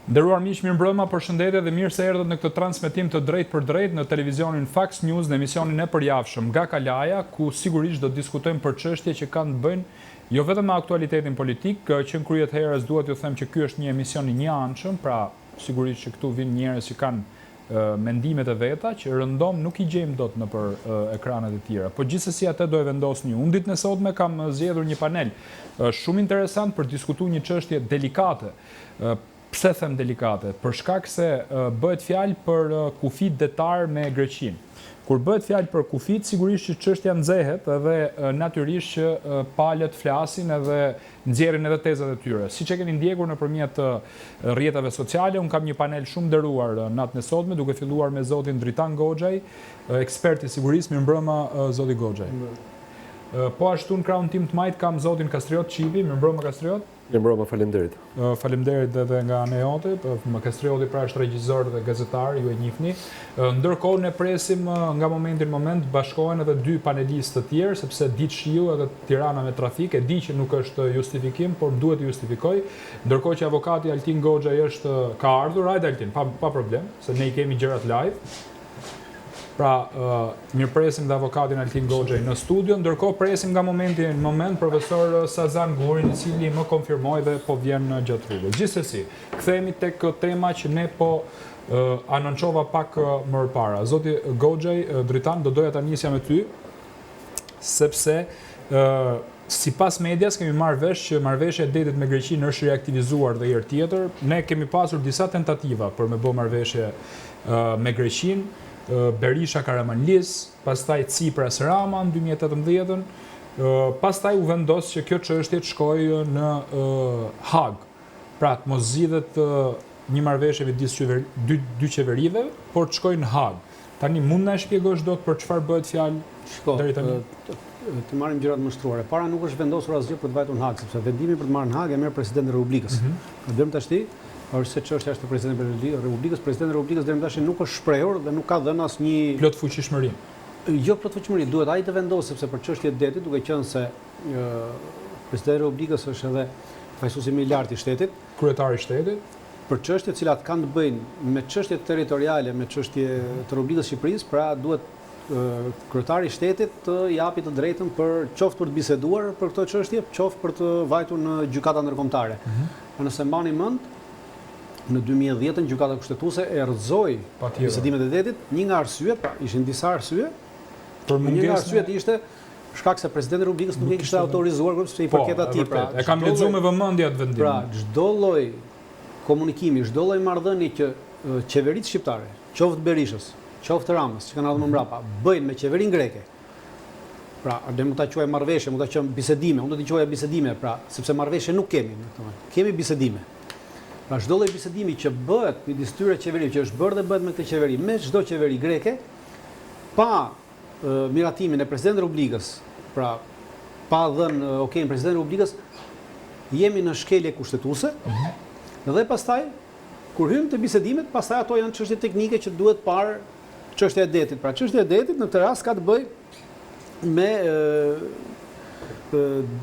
Nderuar miq, mirëmbrëma, përshëndetje dhe mirë se erdhët në këtë transmetim të drejtë për drejtë në televizionin Fax News në emisionin e përjavshëm nga Kalaja, ku sigurisht do të diskutojmë për çështje që kanë të bëjnë jo vetëm me aktualitetin politik, që në kryet herës duhet ju them që ky është një emision i njëanshëm, pra sigurisht që këtu vinë njerëz që kanë mendimet e veta, që rëndom nuk i gjejmë dot nëpër ekranet e tjera. Po gjithsesi atë do e vendosni ju. Unë ditën e sotme kam zgjedhur një panel shumë interesant për diskutuar një çështje delikate. Pse them delikate? Për shkak se bëhet fjalë për kufit detar me Greqinë. Kur bëhet fjalë për kufit, sigurisht që çështja nxehet edhe natyrisht që palët flasin edhe nxjerrin edhe tezat e tyre. Siç e keni ndjekur nëpërmjet rrjeteve sociale, un kam një panel shumë nderuar natën e sotme, duke filluar me zotin Dritan Goxhaj, ekspert i sigurisë. Mirëmbrëma zoti Goxhaj. Po ashtu në krahun tim të majt kam zotin Kastriot Qivi. Mirëmbrëma Kastriot. Mirëmbrëma, faleminderit. Faleminderit edhe nga ana jote. Kastrioti pra është regjisor dhe gazetar, ju e njihni. Ndërkohë ne presim nga momenti në moment bashkohen edhe dy panelistë të tjerë, sepse ditë shiu edhe Tirana me trafik, e di që nuk është justifikim, por duhet të justifikoj. Ndërkohë që avokati Altin Goxhaj ka ardhur, hajde Altin, pa problem, se ne i kemi gjërat live. Pra, mirëpresim dhe avokatin Altin Goxhaj në studio, ndërkohë presim nga momenti në moment profesor Sazan Gurin, i cili më konfirmoi dhe po vjen gjatë rrugës. Gjithsesi, kthehemi tek tema që ne po anonçova pak më parë. Zoti Goxhaj, Dritan, do doja ta nisja me ty, sepse sipas medias kemi marrë vesh që marrëveshja e detit me Greqinë është reaktivizuar dhe herë tjetër. Ne kemi pasur disa tentativa për me bë marrëveshje me Greqinë. Berisha Karamanlis, pastaj Tsipras Rama në 2018, pastaj u vendos që kjo çështje të shkojë në Hag. Pra të mos zgjidhet një marrëveshje midis dy qeverive, por të shkojë në Hag. Tani mund na e shpjegosh dot për çfarë bëhet fjalë deri tani? Të marrim gjërat më shtruare. Para nuk është vendosur asgjë për të vajtur në Hag, sepse vendimin për të marrë në Hag e merr presidenti i Republikës. Deri tashti është se çështja është e presidentit e Republikës. Presidenti i Republikës deri tash nuk është shprehur dhe nuk ka dhënë asnjë plot fuqishmëri. Jo plot fuqishmëri, duhet ai të vendosë, sepse për çështjet e detit, duke qenë se presidenti i Republikës është edhe fajsuesi më i lartë i shtetit, kryetari i shtetit, për çështje të cilat kanë të bëjnë me çështje territoriale, me çështje të Republikës së Shqipërisë, pra duhet kryetari i shtetit të japi të drejtën për qoftë për të biseduar për këtë çështje, qoftë për të vajtur në gjykata ndërkombëtare. Nëse mbani mend, në 2010 gjykata kushtetuese e rrëzoi bisedimet e detit, një nga arsyet, pra ishin disa arsye, një nga arsyet ishte shkak se presidenti i Republikës nuk e kishte autorizuar sepse i përket atij. Pra, e kam lexuar me vëmendje atë vendim. Pra, çdo lloj komunikimi, çdo lloj marrëdhënie që qeveritë shqiptare, qoftë Berishës, qoftë Ramës, që kanë ardhur më mbrapa, bëjnë me qeverinë greke. Pra, ne mund ta quajmë marrëveshje, mund ta quajmë bisedime, unë do t'i quaja bisedime, pra, sepse marrëveshje nuk kemi në këtë moment. Kemi bisedime. Pra çdo lloj bisedimi që bëhet midis tyre qeverive, që është bërë dhe bëhet me këtë qeveri, me çdo qeveri greke, pa miratimin e presidentit të Republikës, pra pa dhënë okejin presidentit të Republikës, jemi në shkelje kushtetuese. Dhe pastaj kur hyn te bisedimet, pastaj ato janë çështje teknike që duhet parë çështja e detit. Pra çështja e detit në këtë rast ka të bëjë me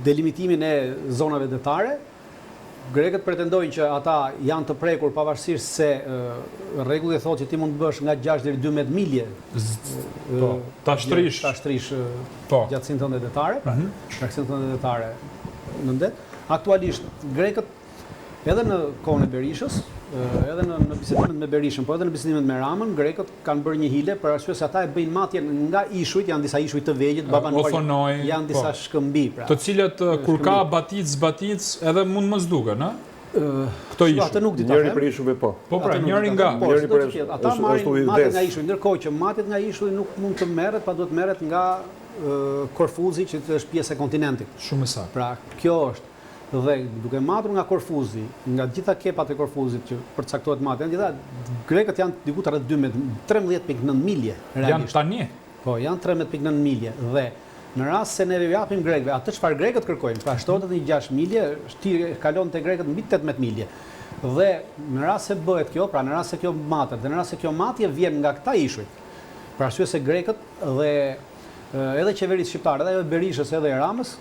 delimitimin e zonave detare. Grekët pretendojnë që ata janë të prekur pavarësisht se rregulli thotë që ti mund të bësh nga 6 deri 12 milje. Ta shtrish gjatësinë tënde detare, pra gjatësinë tënde detare në det. Aktualisht grekët edhe në kohën e Berishës, edhe në bisedimet me Berishën, po edhe në bisedimet me Ramën, grekët kanë bërë një hile për arsye se ata e bëjnë matjen nga ishujt, janë disa ishuj të vegjël, janë disa shkëmbi, pra. Të cilët kur ka batic, edhe mund mos duken, këto ishuj. Atë nuk di ta them. Njëri për ishujve po. Po pra, njëri nga. Njëri për ata marrin matjet nga ishuj, ndërkohë që matjet nga ishuj nuk mund të merret, pa duhet merret nga Korfuzi, që është pjesë e kontinentit. Shumë saktë. Pra, kjo është. Dhe duke matur nga Korfuzi, nga gjitha kepat e Korfuzit që përcaktohet matja, grekët janë diku të rreth 13.9 milje. Janë tani? Po, janë 13.9 milje. Dhe në rast se ne japim grekëve atë çfarë grekët kërkojnë, pra 76 milje, kalon te grekët mbi 18 milje. Dhe në rast se bëhet kjo, pra në rast se kjo matet, dhe në rast se kjo matje vjen nga këta ishuj, për arsye se grekët dhe edhe qeverisë shqiptare, edhe Berishës edhe Ramës,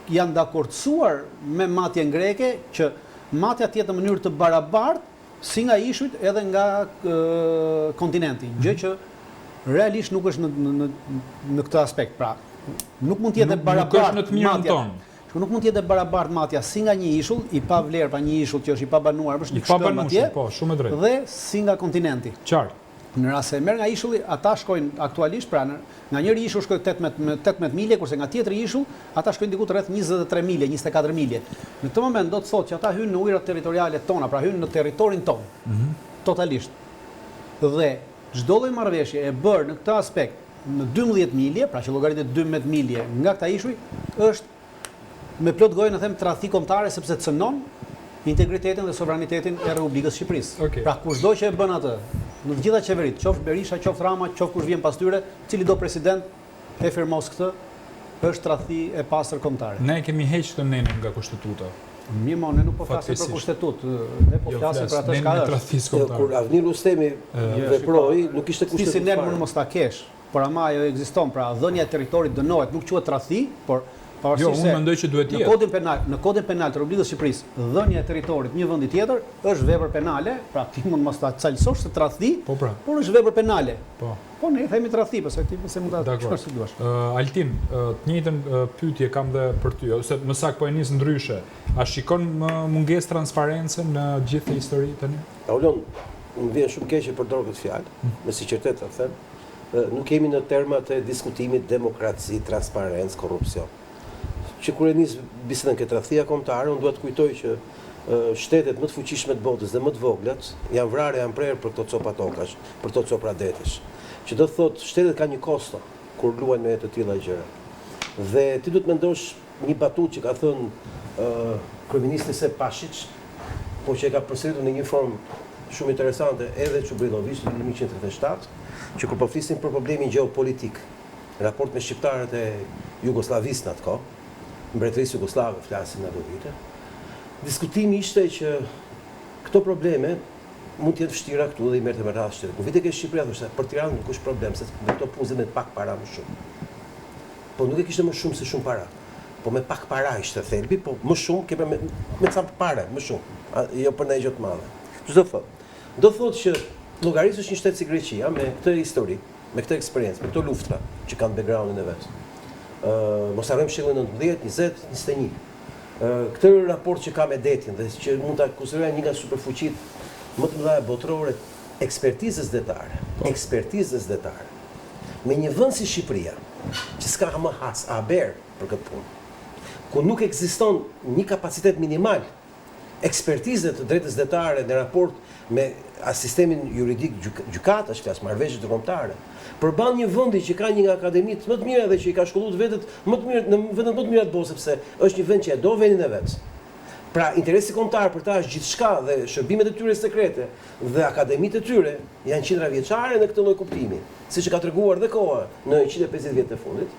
janë dakordsuar me matjen greke që matja tjetë në mënyrë të barabartë si nga ishujt edhe nga kontinenti, gjë që realisht nuk është në këtë aspekt. Pra, nuk mund të jetë barabartë matja. Nuk mund të jetë barabartë matja si nga një ishull i pa vlerë, pa një ishull që është i pa banuar, është një shtëm atje, po, shumë e drejtë. dhe si nga kontinenti. Qartë. Në rast se merr nga ishulli, ata shkojnë aktualisht, pra nga njëri ishull shkojnë 18 milje, kurse nga tjetri ishull, ata shkojnë diku rreth 23 milje, 24 milje. Në këtë moment do të thotë që ata hynë në ujërat territoriale tona, pra hynë në territorin tonë, totalisht. Dhe çdo lloj marrëveshje e bërë në këtë aspekt në 12 milje, pra që llogaritet 12 milje nga këta ishuj, është me plot gojë në them tradhti kombëtare sepse cënon integritetin dhe sovranitetin e Republikës Shqipërisë. Okay. Pra kushdo që e bën atë, në të gjitha qeveritë, qoftë Berisha, qoftë Rama, qoftë kush vjen pas tyre, cili do president e firmos këtë, është tradhti e pastër kombëtare. Ne kemi heqë këtë nenin nga kushtetuta. Mirë, mo, ne nuk po flasim për kushtetutë, ne po flasim për atë çka është. Kur Avni Rustemi veproi, nuk ishte kushtetutë. Si ne mund mos ta kesh, por ama ajo ekziston, pra dhënia e territorit dënohet, nuk quhet tradhti, por jo, unë mendoj që duhet të jetë. Në kodin penal të Republikës Shqipërisë, dhënia e territorit një vendi tjetër është vepër penale, pra ti mund mos ta calësosh se tradhti, por është vepër penale. Po ne themi tradhti, pse ti pse mund ta çfarë si duash. Altin, të njëjtën pyetje kam dhe për ty, ose më saktë po e nis ndryshe. A shikon mungesë transparencë në gjithë historinë tani? Aulon, më vjen shumë keq që përdor këtë fjalë, me sinqeritet ta them. Nuk kemi në termat e diskutimit demokraci, transparencë, korrupsion. Që kur e nis bisedën këtë tradhtia kombëtare, unë dua të kujtoj që shtetet më të fuqishme të botës dhe më të voglat janë vrarë, janë prerë për këto copa tokash, për këto copra detesh. Që do të thotë shtetet kanë një kosto kur luajnë me të tilla gjëra. Dhe ti duhet mendosh një batutë që ka thënë kryeministri Sep Pashiç, po që e ka përsëritur në një formë shumë interesante edhe Çubrilović në 1937, që kur po flisin për problemin gjeopolitik, raport me shqiptarët e Jugosllavisë në atë kohë, mbretërisë jugoslave flasim në ato vite. Diskutimi ishte që këto probleme mund të jenë vështira këtu dhe i merrte me radhë shtetit. Në vite ke Shqipëria thoshte për Tiranë nuk është problem se me këto punë me pak para më shumë. Po nuk e kishte më shumë se shumë para. Po me pak para ishte thelbi, po më shumë ke me ca parë, më shumë. Jo për ndonjë gjë të madhe. Ç'do thotë? Do thotë që llogarisësh një shtet si Greqia me këtë histori, me këtë eksperiencë, me këto luftra që kanë backgroundin e vet. Mos harrojmë shellin 19, 20, 21. Këtë raport që ka me detin dhe që mund ta konsiderojë një nga superfuqitë më të mëdha botërore ekspertizës detare. Ekspertizës detare. Me një vend si Shqipëria, që s'ka më has aber për këtë punë, ku nuk ekziston një kapacitet minimal ekspertizë të drejtës detare në raport me sistemin juridik gjykatash, flas marrëveshje të kombëtare, përballë një vendi që ka një nga akademitë më të mira dhe që i ka shkolluar vetët më të mirë në vendet më të mira të botës, sepse është një vend që e do vendin e vet. Pra interesi kombëtar për ta është gjithçka dhe shërbimet e tyre sekrete dhe akademitë e tyre janë qindra vjeçare në këtë lloj kuptimi, siç e ka treguar dhe koha në 150 vjet të fundit.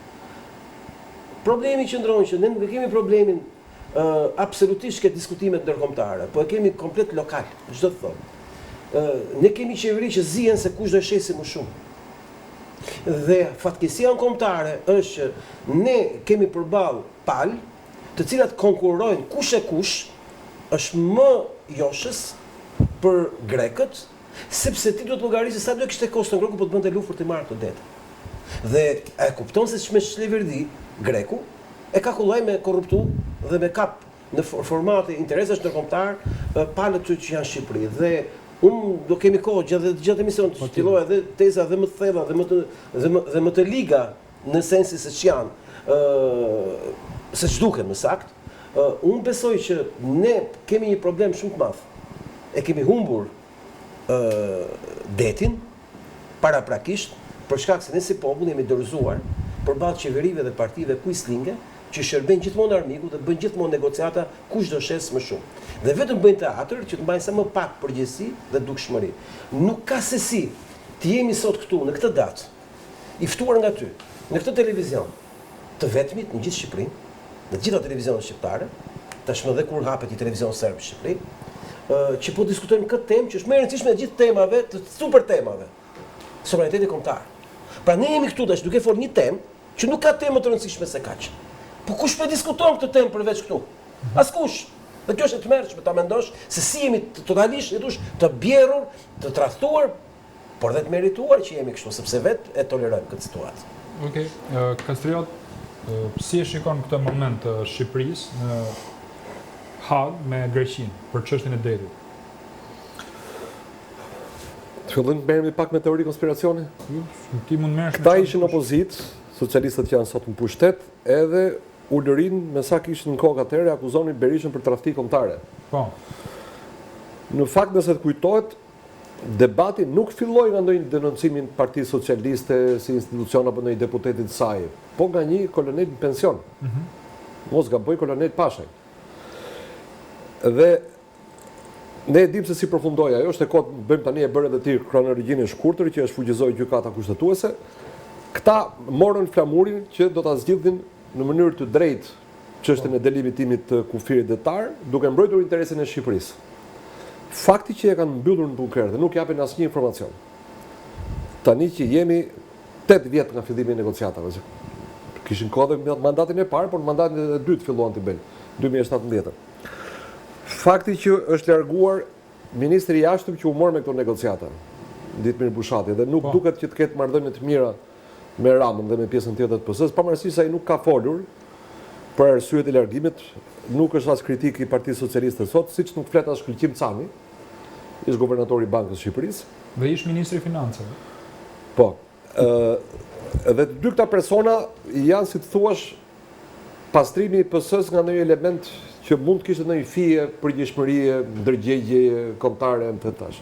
Problemi qëndron që ne nuk kemi problemin absolutisht këtë diskutimet ndërkombëtare, po e kemi komplet lokal, çdo të thonë. Ne kemi qeveri që zihen se kush do shesi më shumë. Dhe fatkeqësia kombëtare është që ne kemi përballë palë, të cilat konkurrojnë kush e kush është më joshës për grekët, sepse ti duhet llogarisë sa do të kishte kosto greku po të bënte luftë për të marrë këtë det. Dhe e kupton se ç'me Shleverdi greku e ka kullaj me korruptu dhe me kap në formate interesash ndërkombëtar palët që janë në Shqipëri. Dhe unë do kemi kohë gjatë emisionit të shtilloj edhe teza dhe më të thella dhe më të liga në sensin se ç'janë, se ç'duken më saktë. Unë besoj që ne kemi një problem shumë të madh. E kemi humbur detin paraprakisht për shkak se ne si popull jemi dorëzuar përballë qeverive dhe partive kuislinge që shërben gjithmonë armiku dhe bën gjithmonë negociata kush do shes më shumë. Dhe vetëm bëjnë teatr që të mbajnë sa më pak përgjegjësi dhe dukshmëri. Nuk ka se si të jemi sot këtu në këtë datë, i ftuar nga ty, në këtë televizion, të vetmit në gjithë Shqipërinë, në gjitha televizionet shqiptare, tashmë dhe kur hapet një televizion serb në Shqipëri, që po diskutojmë këtë temë që është më e rëndësishme në gjithë temave, të super temave, sovraniteti kombëtar. Pra ne jemi këtu tash duke folur një temë që nuk ka temë të rëndësishme se kaq. Po kush po diskuton këtë temë përveç këtu? Askush. Dhe kjo është e tmerrshme ta mendosh se si jemi totalisht të bjerrur, të tradhtuar, por dhe të merituar që jemi kështu, sepse vetë e tolerojmë këtë situatë. Okej, Kastriot, si e shikon këtë moment të Shqipërisë në Hag me Greqinë për çështjen e detit? Të fillim merremi pak me teori konspiracioni. Ti mund merresh me Këta ishin opozitë, socialistët janë sot në pushtet, edhe Ulërin me sa kishin në kokë atëherë akuzonin Berishën për tradhti kombëtare. Po. Në fakt nëse të kujtohet, debati nuk filloi nga ndonjë denoncimin Partisë Socialiste si institucion apo ndonjë deputeti të saj, po nga një kolonel në pension. Mos gaboj, kolonel Pashaj. Dhe ne e dim se si përfundoi ajo, është e kot bëjmë tani e bërë edhe ti kronologjinë e shkurtër që është fuqizoi gjykata kushtetuese. Këta morën flamurin që do ta zgjidhin në mënyrë të drejtë çështjen e delimitimit të kufirit detar, duke mbrojtur interesin e Shqipërisë. Fakti që e kanë mbyllur në bunker dhe nuk japin asnjë informacion. Tani që jemi 8 vjet nga fillimi i negociatave. Kishin kohë me mandatin e parë, por mandatin e dytë filluan të bëjnë 2017. Fakti që është larguar ministri i jashtëm që u mor me këto negociata, Ditmir Bushati, dhe nuk duket që të ketë marrëdhënie të mira me Ramën dhe me pjesën tjetër të PS-së, pavarësisht se ai nuk ka folur për arsyet e largimit, nuk është as kritik i Partisë Socialiste sot, siç nuk flet as Shkëlqim Cami, ish guvernatori i Bankës së Shqipërisë. Dhe ish ministri i Financave. Po. Dhe të dy këta persona janë, si të thuash, pastrimi i PS-së nga ndonjë element që mund të kishte ndonjë fije, përgjegjësie, ndërgjegje kombëtare më të tash.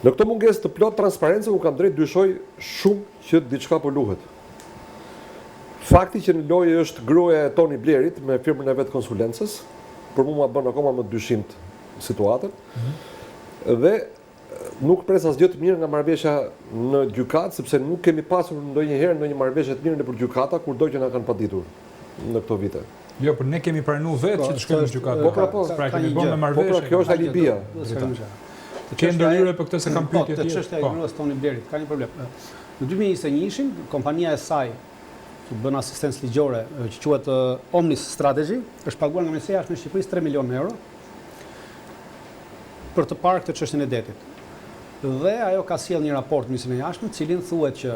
Në këtë mungesë të plot transparencë, unë kam drejt dyshoj shumë që diçka po luhet. Fakti që në lojë është gruaja e Tony Blairit me firmën e vet konsulencës, për mua bën akoma më dyshimt situatën. Dhe nuk pres asgjë të mirë nga marrëveshja në gjykatë, sepse nuk kemi pasur ndonjëherë ndonjë marrëveshje të mirë nëpër gjykata, kurdo që na kanë paditur në këto vite. Jo, por ne kemi pranuar vetë që të shkojmë në gjykatë. Pra kemi bën me marrëveshje. Po, kjo është alibia. Ke ndërhyrje për këtë se kam pyetje tjetër. Të çështja e gruas Tony Blairit, ka një problem. Në 2021-shin, kompania e saj që bën asistencë ligjore, që quhet Omnis Strategy, është paguar nga Ministria e Jashtme e Shqipërisë 3 milionë euro për të parë këtë çështjen e detit. Dhe ajo ka sjellë një raport në Ministrinë e Jashtme, i cili thuhet që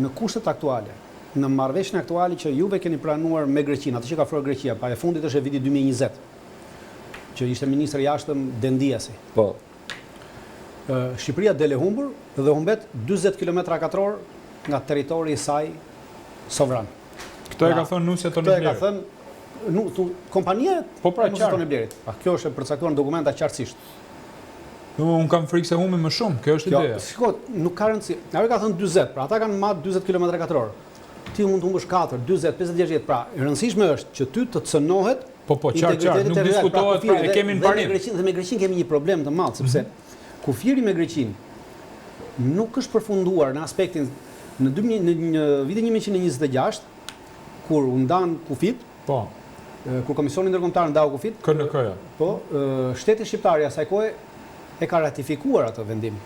në kushtet aktuale, në marrëveshjen aktuale që juve keni pranuar me Greqinë, atë që ka ofruar Greqia, pa e fundit është e vitit 2020, që ishte ministri i jashtëm Dendiasi. Po. Shqipëria del e humbur dhe humbet 40 km2 nga territori i saj sovran. Këtë e ka thënë nusja Tony Blair. Këtë e ka thënë kompania Tony Blairit. Kjo është e përcaktuar në dokumenta qartësisht. Unë kam frikë se humbi më shumë, kjo është ideja. Shiko, nuk ka rëndësi. Ajo ka thënë 40, pra ata kanë marrë 40 km2. Ti mund të humbësh 4, 40, 50, 60. Pra, e rëndësishme është që ty të cënohet. Po, qartë, nuk diskutohet, pra e kemi në parim. Dhe me Greqinë kemi një problem të madh, sepse kufiri me Greqinë nuk është përfunduar në aspektin në vitin 1926, kur u ndan kufit, kur Komisioni Ndërkombëtar ndau kufit, KNK-ja. Po, shteti shqiptar i asaj kohe e ka ratifikuar atë vendim.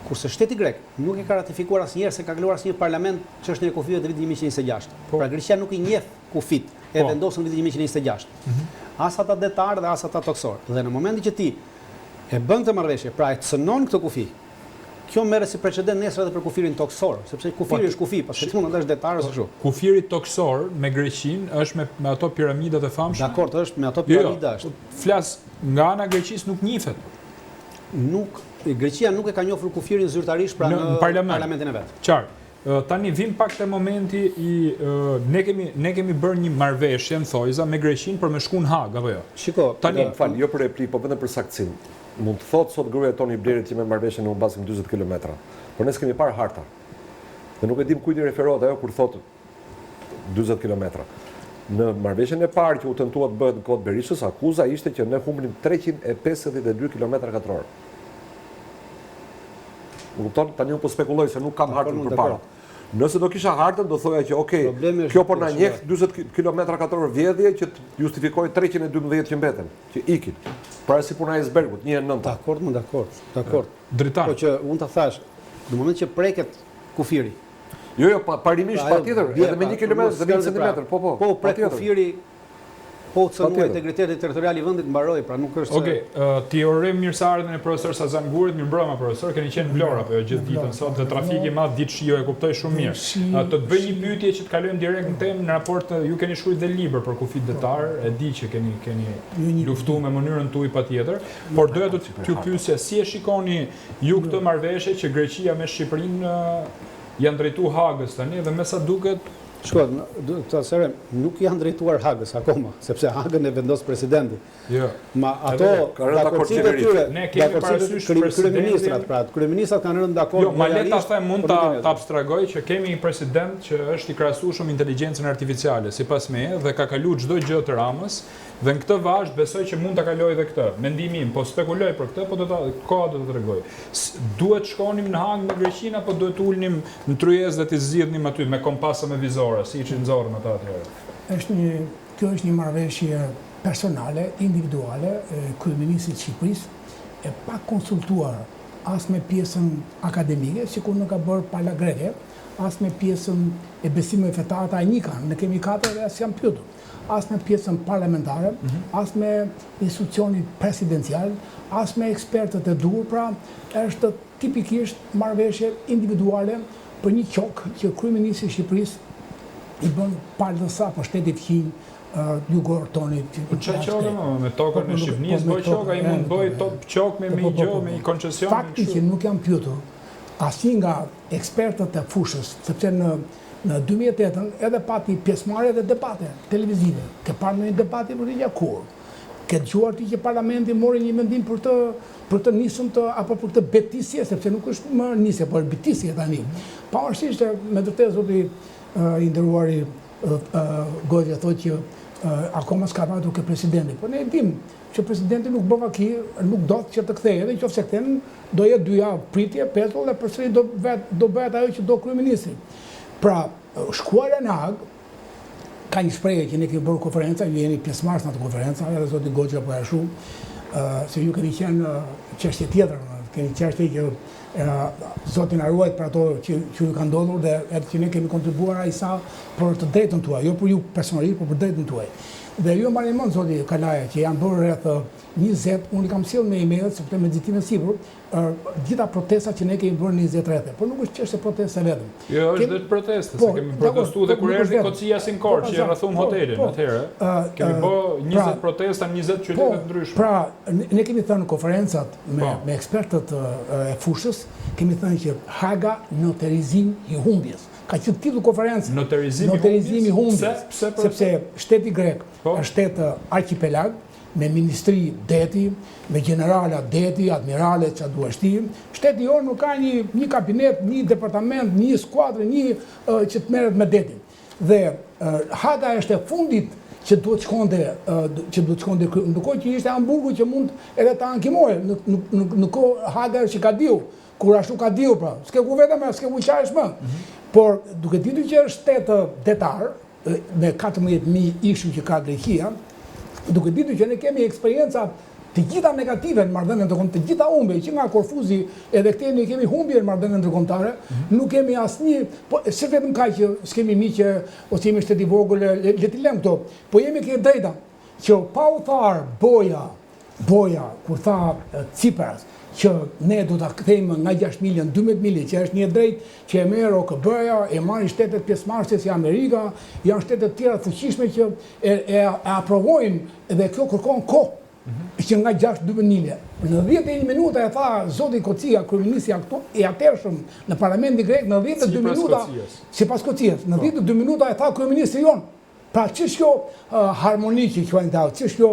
Kurse shteti grek nuk e ka ratifikuar asnjëherë, se ka kaluar asnjë parlament çështjen e kufive të vitit 1926. Pra Greqia nuk i njeh kufit, e vendosën në vitin 1926. As ata detar dhe as ata toksor. Dhe në momentin që ti e bën këtë marrëveshje, pra e cënon këtë kufi, kjo merret si precedent nesër edhe për kufirin toksor, sepse kufiri është kufi, pas mund të është detar ose kështu. Kufiri toksor me Greqinë është me ato piramidat e famshme. Dakor, është me ato piramida është. Flas nga ana e Greqisë nuk njihet. Greqia nuk e ka njohur kufirin zyrtarisht pra në parlamentin e vet. Qartë. Tani vim pak te momenti ne kemi bërë një marrëveshje në thojza me Greqinë për me shku në Hag apo jo. Shiko, tani jo për replik, po vetëm për saktësim. Mund të thotë sot gruaja e Tony Blairit që me marrëveshjen u mbasim 40 km. Por ne kemi parë harta. Dhe nuk e dim kujt i referohet ajo kur thotë 40 km. Në marrëveshjen e parë që u tentua të bëhet në kohë Berishës, akuza ishte që ne humbim 352 km2. Më kupton, tani unë po spekuloj se nuk kam hartën përpara. Nëse do kisha hartën, do thoja që okej, kjo po na njeh 40 km2 vjedhje që të justifikoj 312 që mbeten, që ikin. Pra si puna e icebergut, 1/9. Dakord. Dritar. Po që unë ta thash, në moment që preket kufiri. Jo, parimisht patjetër, edhe me 1 km dhe 20 cm. Po, prek kufiri po të cënuar integriteti territorial i vendit mbaroi, pra nuk është. Okej, ti urojmë mirëseardhjen e profesor Sazan Gurit, mirëmbrëma profesor, keni qenë në Vlorë apo jo gjithë ditën sot, dhe trafiki i madh ditë shiu e kuptoj shumë mirë. Të të bëj një pyetje që të kalojmë direkt në temë, në raport ju keni shkruar dhe libër për kufit detar, e di që keni luftuar me mënyrën tuaj patjetër, por doja të t'ju pyesja si e shikoni ju këtë marrëveshje që Greqia me Shqipërinë janë drejtuar Hagës tani dhe me sa duket. Shkoj, të asërem, nuk janë drejtuar Hagës akoma, sepse Hagën e vendos presidenti. Jo. Ma ato dakordësitë e tyre, kryeministrat, pra, kryeministrat kanë rënë dakord. Jo, ma le ta them, mund ta abstragoj që kemi një president që është i krahasueshëm inteligjencën artificiale, sipas meje, dhe ka kaluar çdo gjë të Ramës, dhe në këtë vazhd besoj që mund ta kalojë edhe këtë. Mendimi im, po spekuloj për këtë, po koha do të tregoj. Duhet shkonim në Hagë me Greqinë apo duhet ulnim në Tryezë dhe të zgjidhnim aty me kompasa me vizore, siç i nxorën ata atëherë? Kjo është një marrëveshje personale, individuale, kryeministrit Shqipërisë, e pa konsultuar as me pjesën akademike, sikur nuk ka bërë pala greke, as me pjesën e besimeve fetare ta nika, ne kemi 4 dhe as jam pyetur, as me pjesën parlamentare, as me institucionin presidencial, as me ekspertët e duhur, pra është tipikisht marrëveshje individuale për një qok që kryeministri i Shqipërisë i bën palësa për shtetit fqinj, jugor tonit. Çfarë qokë me tokën e Shqipërisë, bëj qok, ai mund bëj top qok me një gjë, me një koncesion. Fakti që nuk jam pyetur asnjë nga ekspertët e fushës, sepse në 2008 edhe pati pjesëmarrje dhe debate televizive. Ke parë një debati për të kur. Ke dëgjuar ti që parlamenti mori një mendim për të nisur apo për të betisje, sepse nuk është më nisje, por betisje tani. Pavarësisht me vërtet zoti i nderuari Gojja thotë që akoma s'ka vajtur ke presidenti, por ne e dim që presidenti nuk bëva nuk do që të kthehej, edhe nëse kthen do jetë 2 javë pritje, petull dhe përsëri do bëhet ajo që do kryeministri. Pra, shkuarja në Hagë ka një shprehje që ne kemi bërë konferenca, ju jeni pjesëmarrës në atë konferencë, edhe zoti Goxha po ashtu, se ju keni qenë çështje tjetër, keni çështje që Zoti na ruajt për ato që ju ka ndodhur dhe edhe që ne kemi kontribuar ai sa për të drejtën tuaj, jo për ju personalisht, por për drejtën tuaj. Dhe ju marrni mend zoti Kalaja që janë bërë rreth 20, unë kam sjell me email sepse me nxitimin sipër, gjitha protestat që ne kemi bërë në 20 rrethe, por nuk është çështje proteste vetëm. Jo, është vetë proteste, se kemi protestuar dhe kur erdhi Kocia Sinkor që rrethum hotelin atëherë. Kemi bërë 20 protesta në 20 qytete të ndryshme. Pra, ne kemi thënë në konferencat me ekspertët e fushës, kemi thënë që Haga noterizim i humbjes. Ka qenë titull konferencë. Noterizimi i humbjes. Sepse shteti grek është shtet arkipelag, me ministri deti, me generala deti, admirale që duash ti. Shteti jonë nuk ka një kabinet, një departament, një skuadrë, një që të merret me detin. Dhe Haga është e fundit që duhet shkonde, ndërkohë që ishte Hamburgu që mund edhe ta ankimojë, në kohë Haga është që ka diu, kur ashtu ka diu pra, s'ke ku vetëm, s'ke ku qaresh më. Por duke ditur që është shtet detar, me 14.000 ishu që ka Greqia, duke ditur që ne kemi eksperienca të gjitha negative në marrëdhënien ndërkombëtare, të gjitha humbje, që nga Korfuzi edhe këtej ne kemi humbje në marrëdhënien ndërkombëtare, nuk kemi asnjë, po se vetëm kaq që s'kemi miqë ose jemi shtet i vogël, le të lëm këto, po jemi ke drejta që pa u thar Boja kur tha Tsipras që ne do ta kthejmë nga 6 milion 12 milion, që është një drejt që e merr OKB-ja, e marrin shtetet pjesëmarrëse si Amerika, janë shtete të tjera fuqishme që e aprovojnë dhe kjo kërkon kohë. Që nga 6-12 milion. Në 10 minuta e tha zoti Kocia, kryeministri i atërshëm në parlamentin grek, në 10 minuta sipas Kocias, në 10 minuta e tha kryeministri jon. Pra ç'është kjo harmoni që quajnë ta, ç'është kjo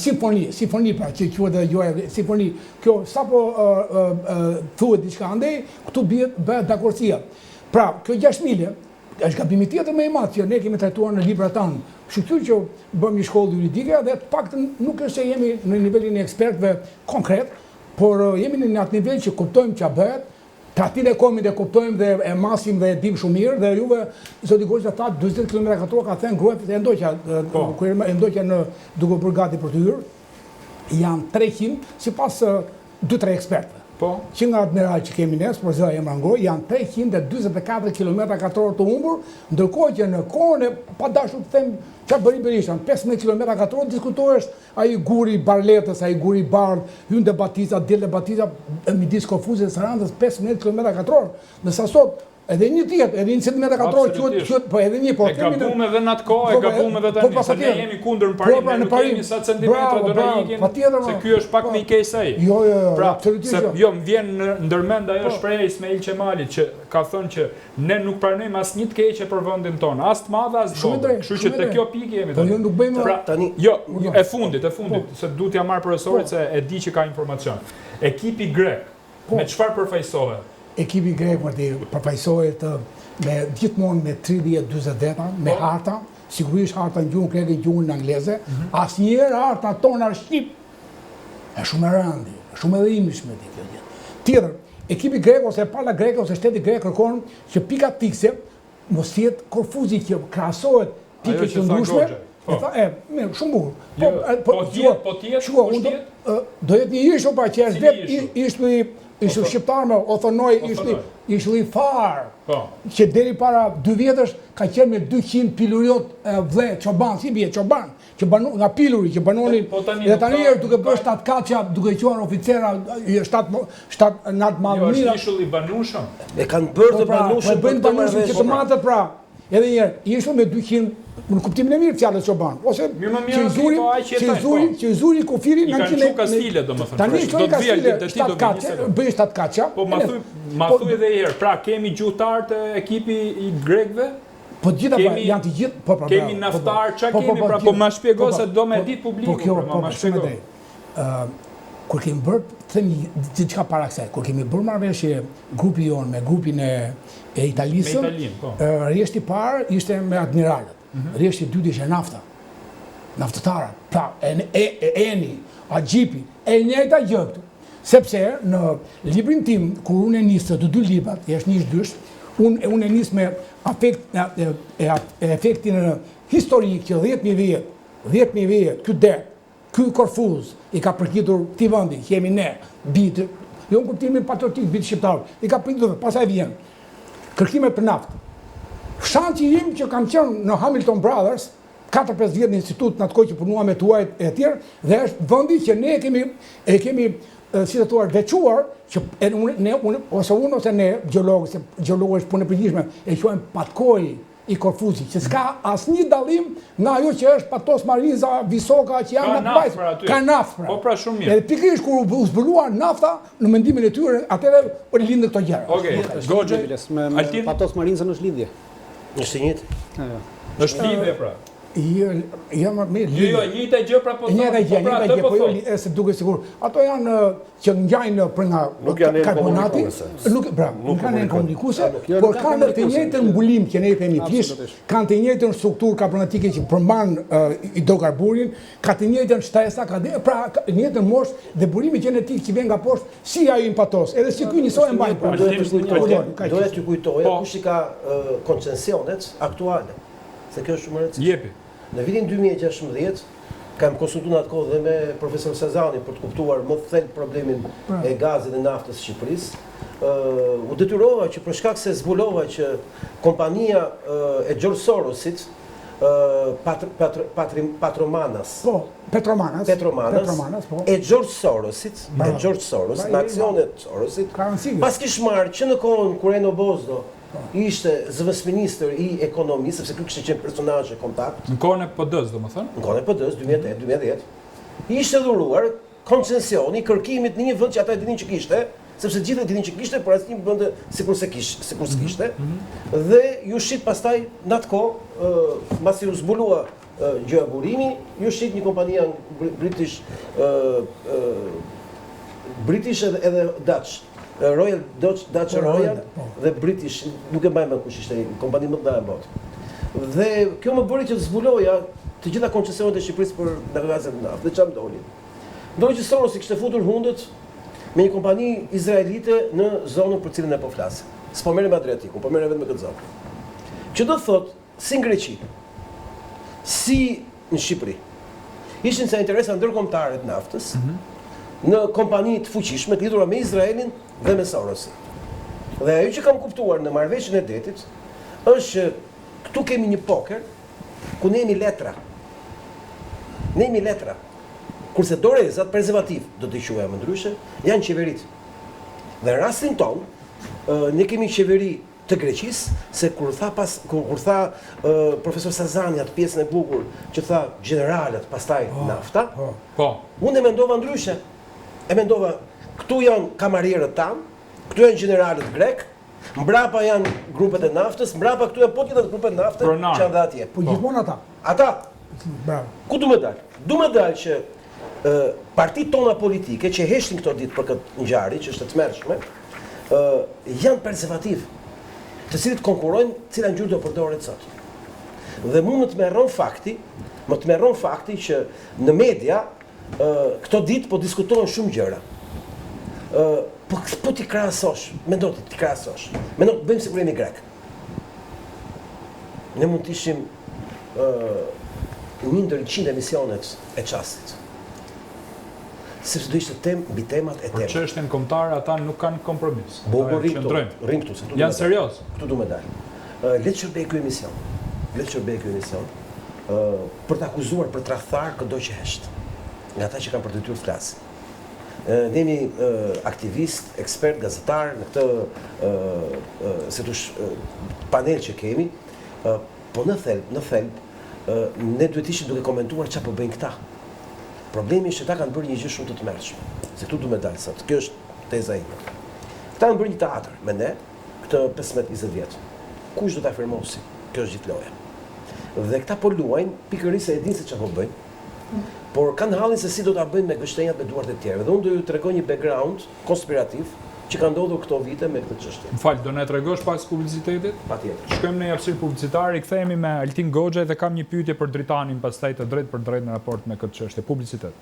simfoni pra që quhet simfoni. Kjo sapo thuhet diçka andej, këtu bëhet dakordësia. Pra, kjo 6 milje është gabimi tjetër më i madh që ne kemi trajtuar në librat tanë. Kështu që bëmë një shkollë juridike dhe të paktën nuk është se jemi në nivelin e ekspertëve konkret, por jemi në atë nivel që kuptojmë ç'a bëhet. Të atin e komi dhe kuptojmë dhe e masim dhe e dim shumë mirë dhe juve, zoti Goxha tha 20 km/h ka thënë gruajt e ndoqja në duke bërë gati për të hyrë, janë 300 sipas 2-3 ekspertëve. që nga admiral që kemi ne, por zëra e mangoj, janë 324 km2 të humbur, ndërkohë që në kohën e pa dashur të them çfarë bëri Berisha, 15 km2 diskutohesh ai guri Barletës, ai guri Bardh, hyn te Batica, del te Batica midis Korfuzit dhe Sarandës 15 km2. Ndërsa sot edhe një tjetër, edhe 20 cm2 quhet, po edhe një po. E gabum edhe në atë kohë, e gabum edhe tani, se ne jemi kundër në parim, ne nuk kemi sa centimetra do na ikin, se ky është pak më i keq se ai. Jo, pra, absolutisht. Se jo, më vjen ndërmend ajo shpreha Ismail Qemalit që ka thënë që ne nuk pranojmë asnjë të keqe për vendin tonë, as të madhe as të vogël. Kështu që te kjo pikë jemi tani. Po nuk bëjmë tani. Jo, e fundit, se duhet ja marr profesorit se e di që ka informacion. Ekipi grek, me çfarë përfaqësohet? Ekipi grek përfaqësohet me gjithmonë me 30-40 veta, me harta, sigurisht harta në gjuhën greke, gjuhën angleze, asnjëherë harta tona shqip. Është shumë e rëndë, shumë edhe imishme ti kjo gjë. Tjetër, ekipi grek ose pala greke ose shteti grek kërkon që pika fikse mos jetë Korfuzi që krahasohet pikë të ndryshme. Mirë, shumë bukur. Po tjetër, do jetë një ish pa që është ishte shqiptar me Othonoj, ishte i farë, që deri para 2 vjetësh ka qenë me 200 piluriot vle, çoban, si bie çoban, që banon nga piluri, që banonin, dhe tani duke bërë 7 kaça, duke qenë oficera, 7 natë madhëmira. Jo, është ishull i banushëm. E kanë bërë të banushëm. Po bëjnë banushëm që të matët pra. Edhe njerë, ishull me 200, në kuptimin e mirë fjalës çoban, ose që i zuri kufirin në kanë çuka stile domethënë. Tani do të vijë të ti do vijë. Bëj 7 kaça. Po ma thuaj edhe herë, pra kemi gjuhëtar të ekipi i grekëve? Po gjitha janë të gjithë, po kemi naftar, ç'a kemi pra, po ma shpjegoj se do me ditë publiku, po ma shpjegoj. Kur kemi bërë, themi diçka para kësaj, kur kemi bërë marrëveshje grupi jonë me grupin e Italisë, rreshti i parë ishte me admiralët. Rreshti i dytë ishte nafta. Naftëtara, pra Eni, Agjipi, e njëjta gjë këtu. Sepse në librin tim, kur unë e nisë të 2 librat, është një dysh, unë e nisë me efektin historik që 10.000 vjet, ky det, ky Korfuz, i ka përkitur këtij vendi, jemi ne, bitë, jo në kuptimin patriotik, bitë shqiptar, i ka përkitur, pastaj vjen kërkimet për naftë. Shanci im që kam qenë në Hamilton Brothers, 4-5 vjet në institut në atë kohë që punua me tuajt e tjerë, dhe është vendi që ne e kemi si të thuar veçuar, që ose unë ose ne, gjeologë është punë e përgjithshme, e quajmë patkoj i Korfuzit, që s'ka asnjë dallim nga ajo që është Patos Marinza, Visoka, që janë në bajtë. Ka naftë pra. Po pra shumë mirë. Edhe pikërisht kur u zbuluar nafta, në mendimin e tyre, atëherë u lindën këto gjëra. Okej, Goxha, me Patos Marinza është lidhje. Është e njëjtë. Është lidhje pra. Jo, njëjta gjë pra po. Njëjta gjë, po jo se duket sigur. Ato janë që ngjajnë për nga karbonati, nuk kanë komunikuese, por kanë të njëjtën mbulim që ne i themi fish, kanë të njëjtën strukturë karbonatike që përmban hidrokarburin, ka të njëjtën shtesa, pra të njëjtën moshë dhe burimi gjenetik që vjen nga poshtë, si ai i Patos, edhe si ky njësoj e mbajnë. Doja t'ju kujtoja kush i ka koncesionet aktuale. Se kjo është shumë e rëndësishme. Jepi. Në vitin 2016 kam konsultuar atë kohë dhe me profesor Sazani për të kuptuar më thellë problemin e gazit dhe naftës së Shqipërisë. U detyrova që për shkak se zbulova që kompania e George Sorosit, Petromanas, e George Sorosit, në aksionet Sorosit, pas kish marrë që në kohën kur Eno Bozdo ishte zëvendësministër i ekonomisë, sepse ky kishte qenë personazh i kontakt. Në kohën e PD-s, domethënë? Në kohën e PD-s 2008-2010. Ishte dhuruar koncesioni kërkimit në një vend që ata dinin që kishte, sepse gjithë dinin që kishte, por asnjë vend sikur se kishte. Dhe ju shit pastaj në atë kohë, mbasi u zbulua gjëja burimi, ju shit një kompani British edhe Dutch. Royal Dutch Royal dhe British, nuk e mbaj mend kush ishte, kompani më të mëdha në botë. Dhe kjo më bëri që të zbuloja të gjitha koncesionet e Shqipërisë për gazet e naftë. Dhe çfarë ndodhi? Ndodhi që Sorosi kishte futur hundët me një kompani izraelite në zonën për cilën ne po flasim. S'po merrem me Adriatikun, po merrem vetëm me këtë zonë. Që do thotë, si në Greqi, si në Shqipëri, ishin sa interesa ndërkombëtare të naftës, në kompani të fuqishme të lidhura me Izraelin dhe me Sorosin. Dhe ajo që kam kuptuar në marrëveshjen e detit është që këtu kemi një poker ku ne jemi letra. Ne jemi letra. Kurse dorezat, prezervativ, do të quajmë më ndryshe, janë qeverit. Dhe në rastin ton, ne kemi qeveri të Greqisë, se kur tha profesor Sazani atë pjesën e bukur që tha generalet, pastaj nafta, unë e mendova ndryshe. E mendova, këtu janë kamarierët tanë, këtu janë generalet grek, mbrapa janë grupet e naftës, mbrapa këtu janë po tjetër grupet e naftës që janë dhe atje. Po gjithmonë ata. Ata. Bravo. Ku du me dalë? Du me dalë që partit tona politike që heshtin këto ditë për këtë ngjarje, që është të tmerrshme, janë konservativ, të cilët konkurrojnë cila ngjyrë do përdoret sot. Dhe mu më të merron fakti që në media këto ditë po diskutohen shumë gjëra. Po ti krahasosh, mendo të bëjmë sikur jemi grek. Ne mund të ishim një ndër 100 emisionet e çastit. Sepse do ishte mbi temat e temave. Për çështjen kombëtare ata nuk kanë kompromis. Rrim këtu se janë serioz. Këtu du me dalë. Le të shërbej ky emision. Për të akuzuar për tradhtar këdo që hesht. Nga ata që kanë për detyrë të flasin. Ne jemi aktivist, ekspert, gazetar në këtë panel që kemi, po në thelb ne duhet ishim duke komentuar çfarë po bëjnë këta. Problemi është që ta kanë bërë një gjë shumë të tmerrshme. Se këtu du me dalë sot. Kjo është teza ime. Këta kanë bërë një teatr me ne, këtë 15-20 vjet. Kush do ta afirmosi? Kjo është gjithë loja. Dhe këta po luajnë, pikërisht se e dinë se çfarë po bëjnë. Por kanë hallin se si do ta bëjnë me gështenjat me duart e tjerë. Dhe unë do ju tregoj një background konspirativ që ka ndodhur këto vite me këtë çështje. M'fal, do na tregosh pas publicitetit? Patjetër. Shkojmë në hapësirë publicitare, i kthehemi me Altin Goxha dhe kam një pyetje për Dritanin, pastaj të drejtë për drejtë në raport me këtë çështje. Publicitet.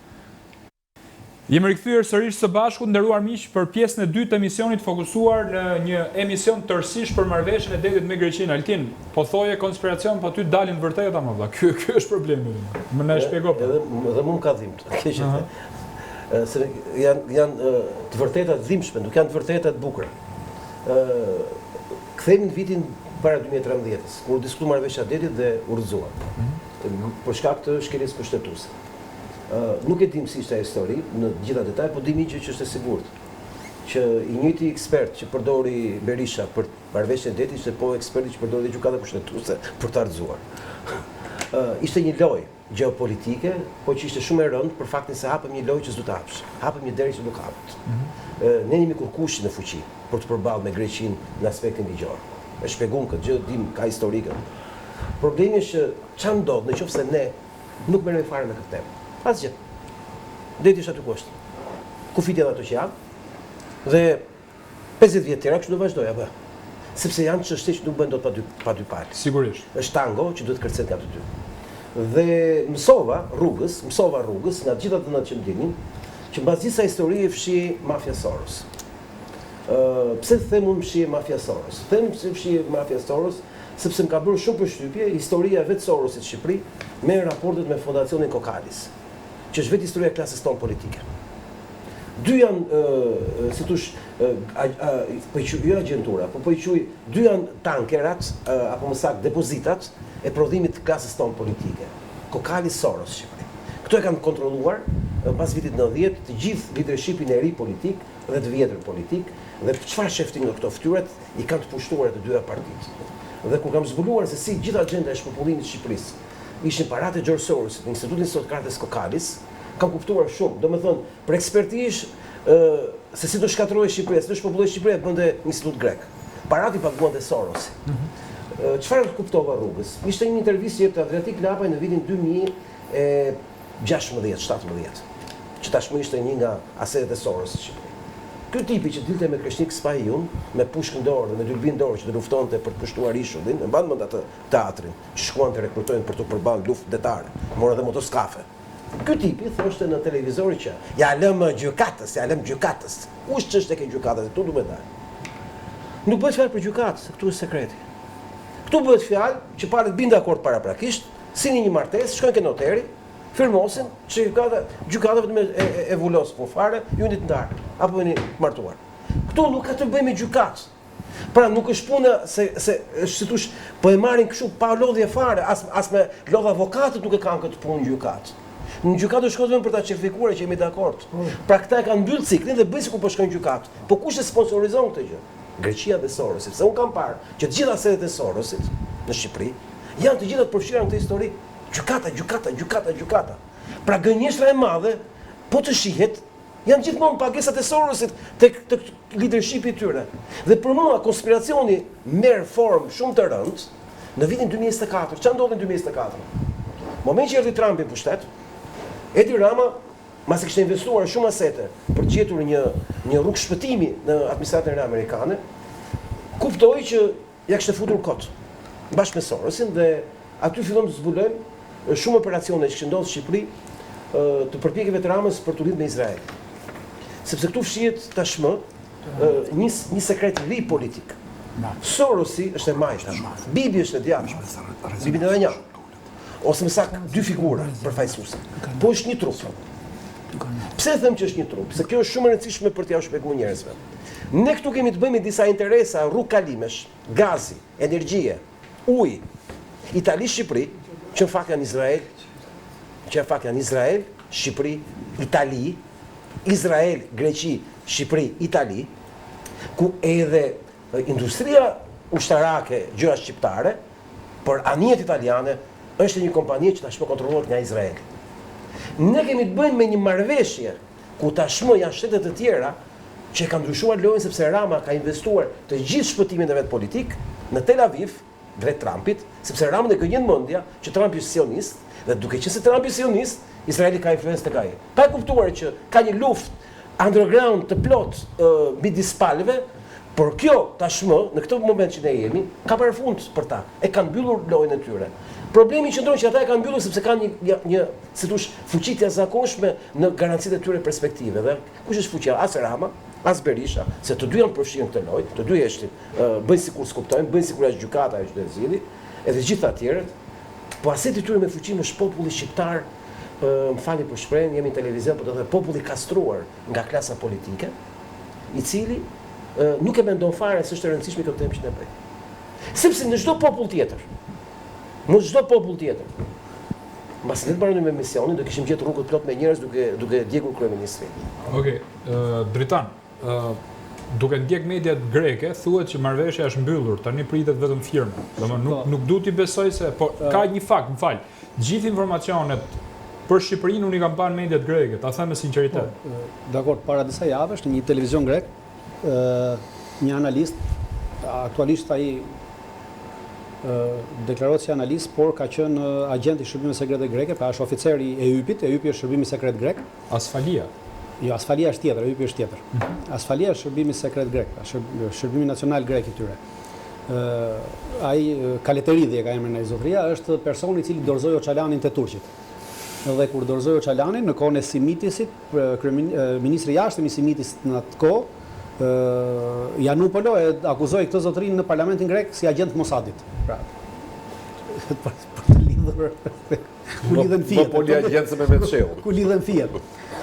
Jemi rikthyer sërish së bashku, nderuar miq, për pjesën e dytë të emisionit fokusuar në një emision tërësisht për marrëveshjen e detit me Greqinë. Altin, po thoje konspiracion, po ty dalin vërteta më valla. Ky është problemi. Më na shpjego. Edhe mua ka dhimbt. Se janë të vërteta të dhimbshme, nuk janë të vërteta të bukura. Kthehemi në vitin para 2013, kur diskutuam marrëveshja e detit dhe urrëzuam. Për shkak të shkeljes kushtetuese. Nuk e dim si ishte ajo histori në gjitha detaj, po dim një gjë që është e sigurt. Që i njëjti ekspert që përdori Berisha për marrëveshjen e detit ishte po eksperti që përdori dhe gjykata kushtetuese për ta rrëzuar. Ishte një lojë gjeopolitike, po që ishte shumë e rëndë për faktin se hapëm një lojë që s'du të hapsh. Hapëm një derë që nuk hapet. Ne jemi kurkushi në fuqi për të përballë me Greqinë në aspektin ligjor. E shpjeguam këtë gjë, dim ka historikën. Problemi është çfarë ndodh nëse ne nuk merremi fare me këtë temë. Asgjë. Deti është aty poshtë. Kufit janë ato që janë. Dhe 50 vjet tjera kështu do vazhdoj apo? Sepse janë çështje që nuk bën dot pa dy palë. Sigurisht. Është tango që duhet kërcet nga të dy. Dhe mësova rrugës nga gjitha të nëtë që më dinin, që mbas gjitha histori e fshi mafia Soros. Pse them unë fshi mafia Soros? Them se fshi mafia Soros sepse më ka bërë shumë përshtypje historia vetë Sorosit në Shqipëri me raportet me fondacionin Kokalis, që është vetë historia e klasës tonë politike. Dy janë, si tush, jo agjentura, po i quaj, dy janë tankerat, apo më saktë depozitat e prodhimit të klasës tonë politike. Kokalis, Soros, Shqipëri. Këto e kanë kontrolluar, pas vitit 90, të gjithë leadershipin e ri politik dhe të vjetër politik, dhe çfarë sheftin nga këto fytyrat, i kanë të pushtuar të dyja partitë. Dhe kur kam zbuluar se si gjitha agenda e shpopullimit të Shqipërisë ishin paratë e George Sorosit në Institutin Sokrates Kokalis, kam kuptuar shumë. Domethënë, për ekspertizë se si do shkatërrohej Shqipëria, si do shpopullohej Shqipëria bënte Institut Grek. Paratë i paguante Sorosi. Çfarë kuptova rrugës? Ishte një intervistë jepte Adriatik Lapaj në vitin 2016-17, që tashmë ishte një nga asetet e Sorosit në Shqipëri. Ky tipi që dilte me Kreshnik Spahijun, me pushkën dorë dhe me dylbin dorë që të luftonte për të pushtuar ishullin, e mban mend atë teatrin, që shkuan të rekrutojnë për të përballë luftë detare, morën edhe motoskafe. Ky tipi thoshte në televizor që ja lëm gjykatës. Kush ç'është tek gjykata, këtu duhet dalë. Nuk bëhet fjalë për gjykatë, këtu është sekreti. Këtu bëhet fjalë që palët bin dakord paraprakisht, sini një martesë, shkojnë ke noteri, firmosin që gjykata vetëm e vullos po fare, ju jeni të ndarë, apo jeni martuar. Këtu nuk ka të bëjë me gjykatë. Pra nuk është puna se si thosh, po e marrin kështu pa lodhje fare, as me lodh avokatët nuk e kanë këtë punë gjykatë. Në gjykatë shkojnë vetëm për ta çerifikuar që jemi dakord. Pra këta e kanë mbyll ciklin dhe bëjnë sikur po shkojnë gjykatë. Po kush e sponsorizon këtë gjë? Greqia dhe Sorosi, sepse un kam parë që të gjitha setet e Sorosit në Shqipëri janë të gjitha të përfshira në këtë histori. Gjykata. Pra gënjeshtra e madhe, po të shihet, janë gjithmonë pagesat e Sorosit tek leadershipi i tyre. Dhe për mua konspiracioni merr formë shumë të rëndë në vitin 2024. Çfarë ndodhi në 2024? Moment që erdhi Trumpi në pushtet, Edi Rama, masi kishte investuar shumë asete për të gjetur një rrugë shpëtimi në administratën e amerikane, kuptoi që ja kishte futur kot bashkë me Sorosin dhe aty fillon të zbulojmë shumë operacione që ndodhin në Shqipëri të përpjekjeve të Ramës për të lidhur me Izrael. Sepse këtu fshihet tashmë një sekret i ri politik. Sorosi është e majtë, Bibi është e djathtë, Bibi Netanyahu. Ose më saktë dy figura përfaqësuese. Po është një trup. Pse them që është një trup? Se kjo është shumë e rëndësishme për t'ia shpjeguar njerëzve. Ne këtu kemi të bëjmë me disa interesa rrugkalimesh, gazi, energjie, ujë, Itali, Shqipëri, që në fakt janë Izrael, Shqipëri, Itali, Izrael, Greqi, Shqipëri, Itali, ku edhe industria ushtarake gjëra shqiptare, por anijet italiane është një kompani që tashmë kontrollohet nga Izraeli. Ne kemi të bëjmë me një marrëveshje ku tashmë janë shtetet të tjera që kanë ndryshuar lojën sepse Rama ka investuar të gjithë shpëtimin e vet politik në Tel Aviv drejt Trumpit, sepse Rama ne gënjen mendja që Trumpi është sionist dhe duke qenë se Trumpi është sionist, Izraeli ka influencë tek ai. Ka kuptuar që ka një luftë underground të plot midis palëve, por kjo tashmë në këtë moment që ne jemi ka përfund për ta. E kanë mbyllur lojën e tyre. Problemi qëndron që ata e kanë mbyllur sepse kanë një si thosh fuqi të jashtëzakonshme në garancitë e tyre perspektive. Dhe kush është fuqia? As Rama, as Berisha, se të dy janë përfshirë në këtë lojë, të dy bëjnë sikur s'kuptojnë, bëjnë sikur është gjykata që do e zgjidhë, edhe gjithë të tjerët. Po aseti i tyre me fuqi është populli shqiptar, më falni për shprehjen, jemi në televizion, po do të thotë populli kastruar nga klasa politike, i cili nuk e mendon fare se është e rëndësishme këtë temë që ne bëjmë. Sepse në çdo popull tjetër, mbas ne të mbarojmë me misionin, do kishim gjetur rrugët plot me njerëz duke djegur kryeministrin. Okej, Dritan, duke ndjek mediat greke, thuhet që marrëveshja është mbyllur, tani pritet vetëm firma. Domethënë nuk du t'i besoj se, po ka një fakt, më fal. Gjithë informacionet për Shqipërinë unë i kam parë mediat greke, ta them me sinqeritet. Dakor, para disa javësh në një televizion grek, një analist, aktualisht ai deklarohet si analist, por ka qenë agent i shërbimeve sekrete greke, pra është oficer i EYP-it, EYP është shërbimi sekret grek. Asfalia. Jo, Asfalia është tjetër, EYP është tjetër. Asfalia është shërbimi sekret grek, shërbimi nacional grek i tyre. Ai Kaleteridhi e ka emrin ai zotëria, është personi i cili dorëzoi Öcalanin te turqit. Dhe kur dorëzoi Öcalanin në kohën e Simitisit, ministri i jashtëm i Simitisit në atë kohë, Janupolo e akuzoi këtë zotërinë në parlamentin grek si agent Mossadit. Pra, për të lidhur ku lidhen fiet. Po poli agjencë me Metsheu. Ku lidhen fiet.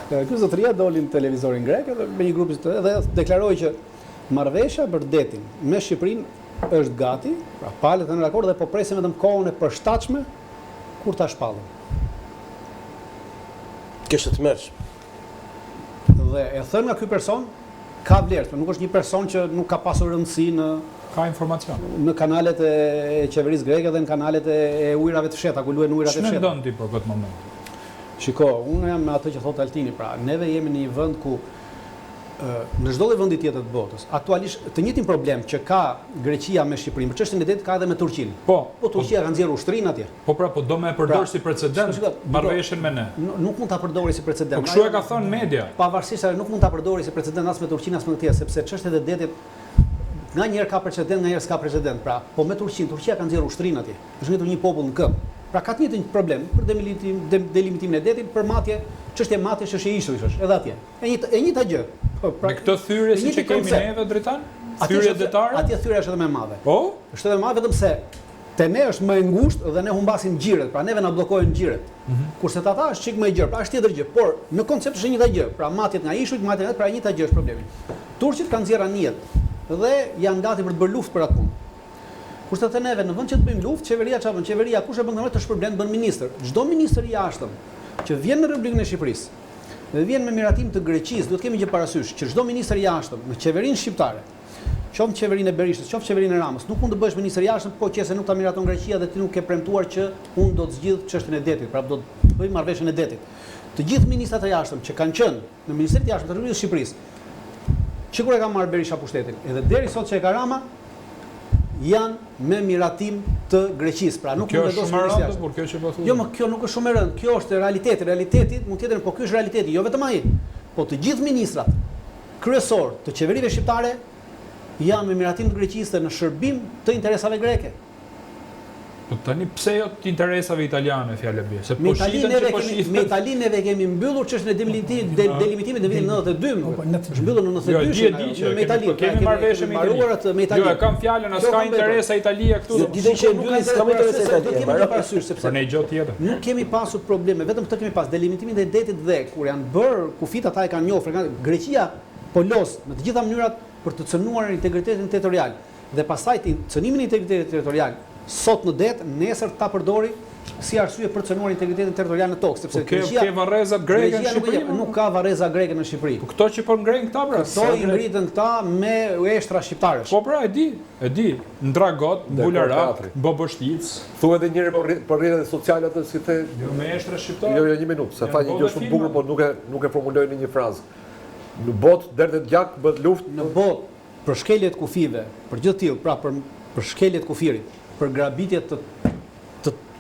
Ky zotëria doli në televizorin grek dhe me një grup dhe deklaroi që marrëveshja për detin me Shqipërinë është gati, pra palët janë në dakord dhe po presin vetëm kohën e përshtatshme kur ta shpallin. Kjo është tmerrshme. Dhe e thënë nga ky person ka vlerë, nuk është një person që nuk ka pasur rëndësi ka informacion në kanalet e qeverisë greke dhe në kanalet e ujrave të fsheta, ku luhen ujrat e fsheta. Ç'më don ti për këtë moment? Shiko, unë jam me atë që thot Altini, pra neve jemi në një vend ku në çdo lloj vendi tjetër të botës, aktualisht të njëjtin problem që ka Greqia me Shqipërinë, për çështjen e detit ka edhe me Turqinë. Po Turqia ka nxjerrur ushtrinë atje. Po do më e përdor si precedent marrëveshjen me ne. Nuk mund ta përdori si precedent. Po kështu e ka thënë media. Pavarësisht se nuk mund ta përdori si precedent as me Turqinë as me tjetër, sepse çështjet e detit nganjëherë ka precedent, nganjëherë s'ka precedent. Pra, po me Turqinë, Turqia ka nxjerrur ushtrinë atje. Është ngjitur një popull në këmbë. Pra ka të njëjtin problem për delimitimin e detit, për matje, çështje matjesh është e ishujsh, edhe atje. E njëjta gjë. Me këtë thyrje siç e kemi neve Dritan? Thyrje detare? Atje thyrja është edhe më e madhe. Po? Është edhe më e madhe vetëm se te ne është më e ngushtë dhe ne humbasim xhiret, pra neve na bllokojnë xhiret. Kurse ata është çik më e gjerë, pra është tjetër gjë, por në koncept është e njëjta gjë, pra matjet nga ishujt, matjet nga pra e njëjta gjë është problemi. Turqit kanë nxjerrë anijet dhe janë gati për të bërë luftë për atë punë. Kurse te neve në vend që të bëjmë luftë, qeveria çfarë bën? Qeveria kush e bën këtë të shpërblen bën ministër. Çdo ministër i jashtëm që vjen në Republikën e Shqipërisë dhe vjen me miratim të Greqisë, duhet kemi gjë parasysh që çdo ministër i jashtëm në qeverinë shqiptare, qoftë qeverinë e Berishës, qoftë qeverinë e Ramës, nuk mund të bësh ministër i jashtëm po qëse nuk ta miraton Greqia dhe ti nuk ke premtuar që unë do të zgjidh çështën e detit, pra do të bëj marrëveshjen e detit. Të gjithë ministrat e jashtëm që kanë qenë në Ministrinë e Jashtëm të Republikës së Shqipërisë, që kur e ka marrë Berisha pushtetin, edhe deri sot që e ka Rama, janë me miratim të Greqisë, pra nuk mund të vendosë ministri i jashtëm. Jo, kjo nuk është shumë e rëndë, kjo është realiteti. Realiteti mund të jetë, po ky është realiteti, jo vetëm ai. Po të gjithë ministrat kryesor të qeverive shqiptare janë me miratim të Greqisë në shërbim të interesave greke. Po tani pse jo të interesave italiane fjalë bie? Se me Italinë neve kemi mbyllur çështën e delimitimit në vitin 92. Është mbyllur në 92 me Italinë. Kemi marrëveshje me Italinë. Jo, e kam fjalën, as ka interesa Italia këtu. Ditën që mbylli s'ka interesa Italia. Kemi parasysh sepse për ne gjë tjetër. Nuk kemi pasur probleme, vetëm këtë kemi pas delimitimin e detit dhe kur janë bërë kufit ata e kanë njohur. Greqia po los në të gjitha mënyrat për të cënuar integritetin territorial dhe pastaj cënimin e integritetit territorial sot në det, nesër ta përdori si arsye për të cënuar integritetin territorial në tokë, sepse Greqia ka varrezat greke në Shqipëri. Nuk ka varreza greke në Shqipëri. Po këto që po ngrenë këta pra, këto i ngritën këta me ueshtra shqiptaresh. Po pra, e di, Ndragot, Bularak, Bobështic. Thuaj edhe njëri për rrjetet sociale atë si the. Jo me ueshtra shqiptare. Jo, një minutë, se tha një gjë shumë bukur, por nuk e formuloj në një frazë. Në botë derdhet gjak bëhet luftë. Në botë për shkeljet kufive, për gjë të tillë, pra për shkeljet kufirit, për grabitje të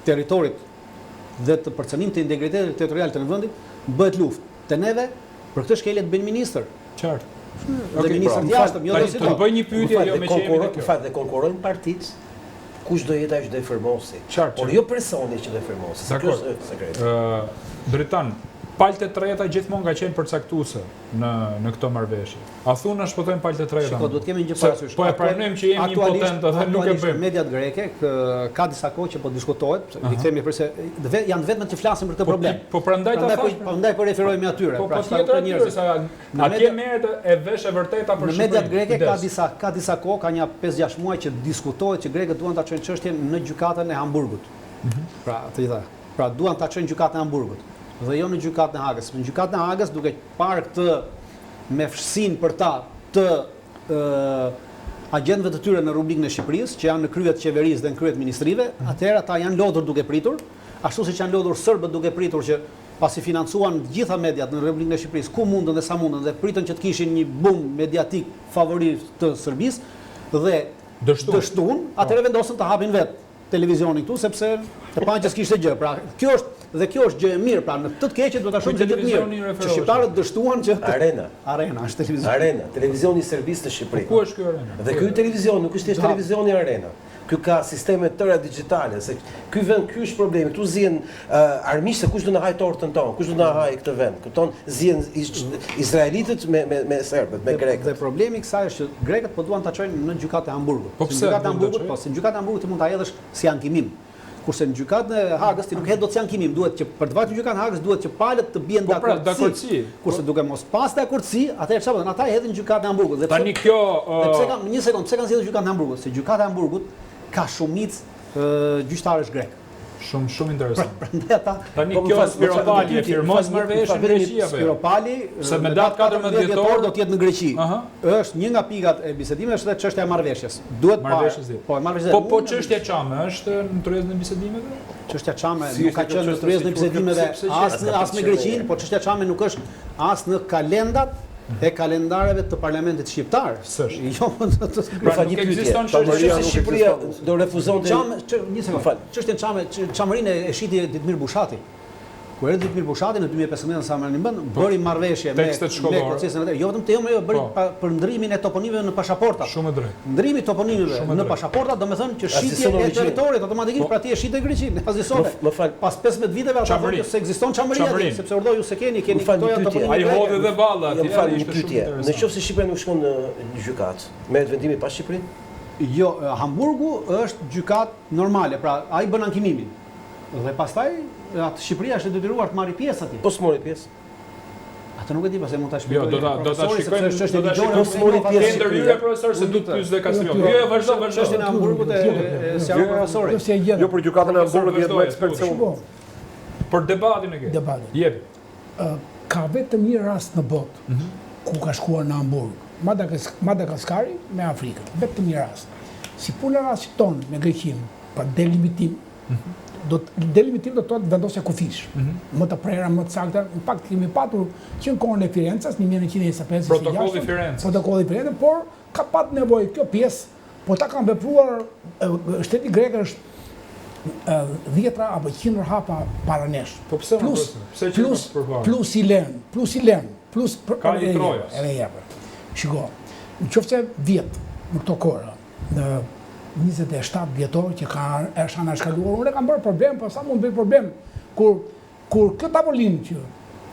territorit dhe të përcënim të integritetit territorial të në vendit, bëhet luftë. Te neve për këtë shkelje të bëjnë ministër. Qartë. Dhe ministër të jashtëm, jo do si të bëj një pyetje jo me çemi. Në fakt dhe konkurrojnë partitë. Kush do jetë ai që do i firmosi. Por jo personi që do i firmosi. Kjo është sekreti. Dritan, palët e treta gjithmonë ka qenë përcaktuese në këto marrëveshje. A thunë na shpotojmë palët e treta? Po duhet kemi një gjë parasysh. Po e pranojmë që jemi impotent dhe nuk e bëjmë. Mediat greke ka disa kohë që po diskutohet, i themi përse janë vetëm që flasin për këtë problem. Po prandaj ta thash. Prandaj po referohemi atyre. Pra çfarë njerëz atje merret e vesh e vërteta për Shqipërinë. Në mediat greke ka disa kohë, ka një 5-6 muaj që diskutohet që grekët duan ta çojnë çështjen në gjykatën e Hamburgut. Pra duan ta çojnë gjykatën e Hamburgut. Dhe jo në gjykatën e Hagës. Në gjykatën e Hagës, duke parë këtë me fshësinë për ta të agjentëve të tyre në rubrikën e Shqipërisë, që janë në kryet të qeverisë dhe në kryet ministrive, atëherë ata janë lodhur duke pritur, ashtu siç janë lodhur serbët duke pritur që pasi financuan të gjitha mediat në Republikën e Shqipërisë, ku mundën dhe sa mundën dhe pritën që të kishin një bum mediatik favorit të Serbisë dhe dështuan, atëherë vendosën të hapin vetë televizionin këtu sepse e panë që s'kishte gjë. Pra, kjo është gjë e mirë, pra në këtë të keqe duhet ta shohim gjë të mirë. Që shqiptarët dështuan që Arena është televizion. Arena, televizioni i Serbisë të Shqipërisë. Ku është ky Arena? Dhe ky televizion nuk është thjesht televizioni Arena. Ky ka sisteme të tëra digjitale, se ky është problemi. Këtu zihen armiqtë, kush do na hajë tortën tonë, kush do na hajë këtë vend. Këton zihen izraelitët me serbët, me grekët. Dhe problemi i kësaj është që grekët po duan ta çojnë në gjykatën e Hamburgut. Po pse? Se në gjykatën e Hamburgut ti mund ta hedhësh si ankimim. Kurse në gjykatën e Hagës ti nuk hedh dot si ankimim, duhet që për të vajtur në gjykatën e Hagës duhet që palët të bien dakordsi. Kurse duke mos pas dakordsi, atëherë çfarë bën? Ata e hedhin në gjykatën e Hamburgut. Tani kjo pse kanë një sekond, pse kanë zgjedhur gjykatën e Hamburgut? Se gjykata e Hamburgut ka shumicë gjyqtarësh grek. Shumë interesant. Prandaj ata tani kjo Spiropali e firmos marrëveshjen në Greqi apo? Spiropali se me datë 14 dhjetor do të jetë në Greqi. Është një nga pikat e bisedimeve është çështja e marrëveshjes. Duhet marrëveshjes. Po çështja çame është në tryezën e bisedimeve? Çështja çame nuk ka qenë në tryezën e bisedimeve as me Greqinë, por çështja çame nuk është as në kalendat e kalendareve të parlamentit shqiptar. Jo, pra nuk ekziston çështja se Shqipëria do refuzonte. Një sekond. Çështjen çamërinë e shiti Ditmir Bushati. Kur erdhi Ditmir Bushati në 2015 sa më bën, bëri marrëveshje me procesin atë. Jo vetëm te jo bëri për ndrimin e toponimeve në pasaporta. Shumë drejt. Ndrimi toponimeve në pasaporta domethënë që shitje e territorit automatikisht pra ti e shitë Greqinë, azisove. Pas 15 viteve ata thonë se ekziston çamëria, sepse urdhoi ju se keni këto toponime. Ai hodhi dhe valla atje. Në qoftë se Shqipëria nuk shkon në gjykatë, merret vendimi pa Shqipërinë? Jo, Hamburgu është gjykat normale, pra ai bën ankimimin. Dhe pastaj atë Shqipëria është e detyruar të marrë pjesë atje. Po s'mori pjesë. Atë nuk e di, pastaj mund ta shpjegoj. Jo, do ta shikojmë, është do ta ligjore, shikojmë pjesë ndërhyrje profesor se do të pyes dhe Kastriot. Jo, vazhdo. Çështja e Hamburgut si ajo profesori. Jo, si e gjeta. Jo për gjykatën e Hamburgut jetë më ekspert se unë. Shiko, Për debatin e ke. Debatin. Jepi. ka vetëm një rast në botë ku ka shkuar në Hamburg, Madagaskari me Afrikën, vetëm një rast. Si puna rastit tonë me Greqinë për delimitim, delimitim do të thotë vendosja kufish. Më të prera, më të sakta, në fakt kemi patur që në kohën e Firenzës, 1925, Protokolli Firenzës. Protokolli Firenzës, por ka pat nevojë kjo pjesë, po ta kanë vepruar shteti grek është 10 apo 100 hapa para nesh. Po pse më pse që plus i lën, plus ka i Trojës. Edhe jepë. Shiko, në qoftë vjet në këto kohë, në 27 vjetor që është anashkaluar, unë e kam bërë problem, po sa mund bëj problem kur këtë tavolinë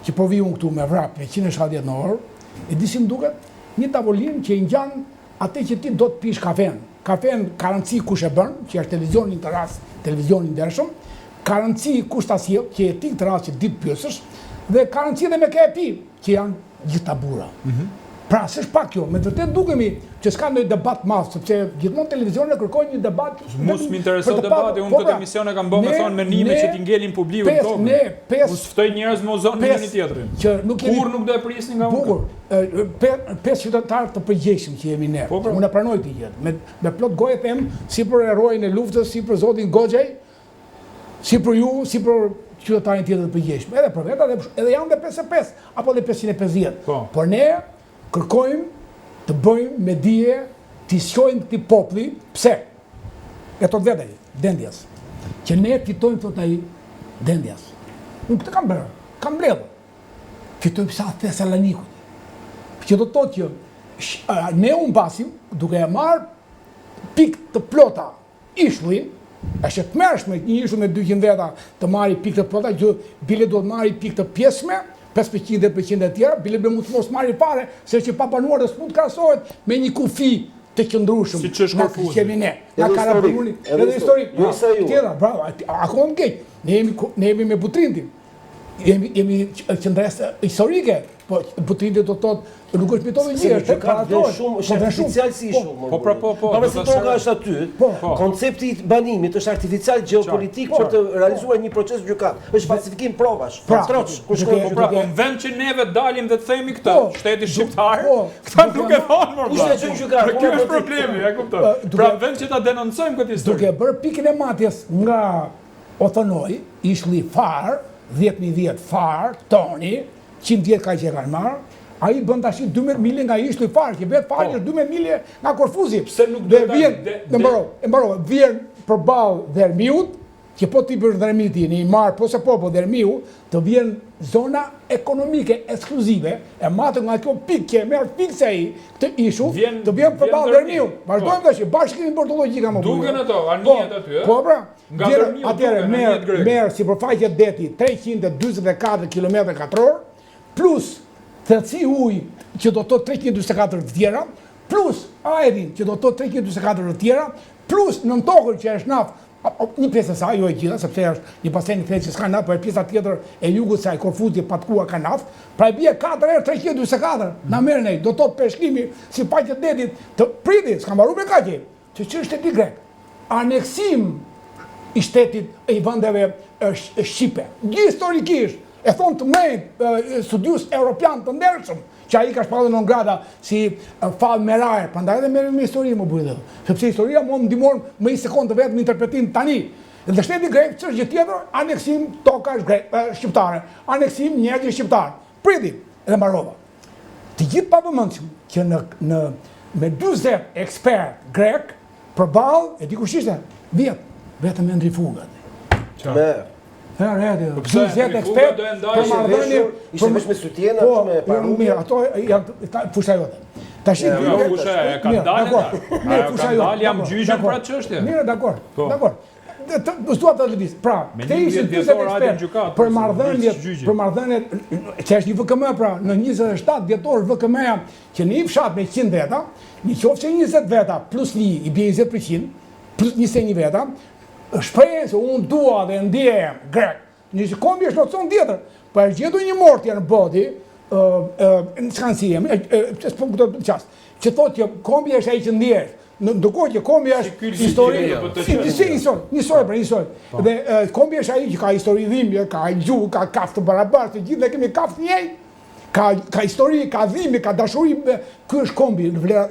që po vi unë këtu me vrap me 170 në orë, e di si më duket një tavolinë që i ngjan atë që ti do të pish kafen. Kafen garanci kush e bën, që është televizionin të rast, televizionin ndershëm, garanci kush ta sjell, që e ti të rast që ditë pyesësh, dhe garanci dhe me ke e pi, që janë gjithë tabura. Pra, s'është pak kjo, me të vërtet dukemi që s'ka ndonjë debat madh, sepse gjithmonë televizionet kërkojnë një debat. Mos më intereson debati, unë këtë emision e kam bërë me thonë menime që t'i ngelin publikun tokë. Mos ftoj njerëz me uzon me njëri tjetrin. Që nuk kemi kur nuk do e prisni nga unë. Bukur. 5 qytetarë të përgjegjshëm që jemi ne. Unë e pranoj këtë gjë. Me plot gojë them, si për heroin e luftës, si për zotin Goxhaj, si për ju, si për qytetarin tjetër të përgjegjshëm. Edhe për vetë, edhe janë dhe 55 apo dhe 550. Por ne kërkojmë të bëjmë me dije, t'i shojmë këti populli, pse? E thot vetë ai, Dendjas, që ne fitojmë, thot ai, Dendjas. Unë këtë kam bërë, kam mbledhur. Fitojmë sa Thessalonikut. Që do të thotë që ne u mbasim duke e marrë pikë të plota ishullin, është të mërshme një ishull me 200 veta të marrë pikë të plota, që bile do të marrë pikë të pjesme, 5% e tjera, bile be mund të mos marrë fare, se që papanuar dhe s'mund krahasohet me një kufi të qëndrueshëm. Si që është Korfuzi. Edhe historik. Tjera, bravo, akoma më keq. Ne jemi me Butrindin. Jemi qëndresë historike, po Butrindi do të thotë, nuk është mitologjia, është është artificial si ishull. Po. Pavarësisht se toka është aty, koncepti i banimit është artificial gjeopolitik për të realizuar një proces gjykat. Është falsifikim provash. Troç, kur shkojmë në vend që neve dalim dhe të themi këtë, shteti shqiptar, këta nuk e thonë më. Ishte çon gjykat. Kjo është problemi, e kuptoj. Pra vend që ta denoncojmë këtë histori. Duke bërë pikën e matjes nga Othonoi, ishulli Far, 10.000 vjet Far, Toni, 100 vjet ka që e kanë marrë, a i bën tash 12 milje nga ishulli Far, që vetë Far është 12 milje nga Korfuzi. Pse nuk do të mbaroj, vjen përballë Dhermiut, që po ti për Dhermiti, në i marë po se po Dhermiu, të vjen zona ekonomike ekskluzive, e matë nga kjo pikë që e merë fikse i këtë ishull, të vjen përballë Dhermiu. Vazhdojmë tash, bashkë kemi bërë të logjika më burë. Duken ato, anijet aty, Po, pra, atëre merë si përfaqe deti 324 km2, plus thellësi ujë që do të thotë 324 të tjera, plus ajrin që do të thotë 324 të tjera, plus në tokën që është naftë, një pjesë e saj, jo e gjitha, sepse është një basen i thellë që s'ka naftë, por pjesa tjetër e jugut se ai Korfuzi patkua ka naftë, pra e bie 4 herë 324, na merr ne, do të thotë peshkimi si paqet detit të priti, s'ka mbaruar me kaq. Që shteti grek, aneksim i shtetit i vendeve shqipe. Historikisht e thonë të mëjt studius europian të ndershëm, që ai ka shpallur non grata si Fall Meraje, prandaj edhe merrem me histori më burrë. Sepse historia mund të ndihmon më një sekondë vetëm në interpretim tani. Dhe shteti grek ç'është gjë tjetër, aneksim tokash shqiptare, aneksim njerëz shqiptar. Priti, edhe mbarova. Të gjithë pavëmendshëm që në me 40 ekspert grek përballë, e di kush ishte? Vetëm Endri Fuga. Gjëzjet ekspert për marrëdhënie, ishte vetëm me sutjena, me paru. Mirë, ato janë fusha jote. Tash fusha e kanë dalë. Jam gjyqën për atë çështje. Mirë, dakor. s'dua të lëviz. Pra, këte ishin 40 ekspertë për marrëdhëniet që është një VKM, pra, në 27 dhjetor VKM-ja që në një fshat me 100 veta, në qoftë që 20 veta plus një i bie 20%, plus 21 veta, shpreh se unë dua dhe ndjehem grek. Një kombi është opcion tjetër, po është gjetur një mortje në bodi, në çkanësim, s'po këto çast, që thotë që kombi është ai që ndjehet. Ndërkohë që kombi është histori, njësoj. Dhe kombi është ai që ka histori dhimbje, ka gjuhë, ka kaftë të barabartë, të gjithë ne kemi kaftë njëjtë. Ka histori, ka dhimbje, ka dashuri, ky është kombi në vlera.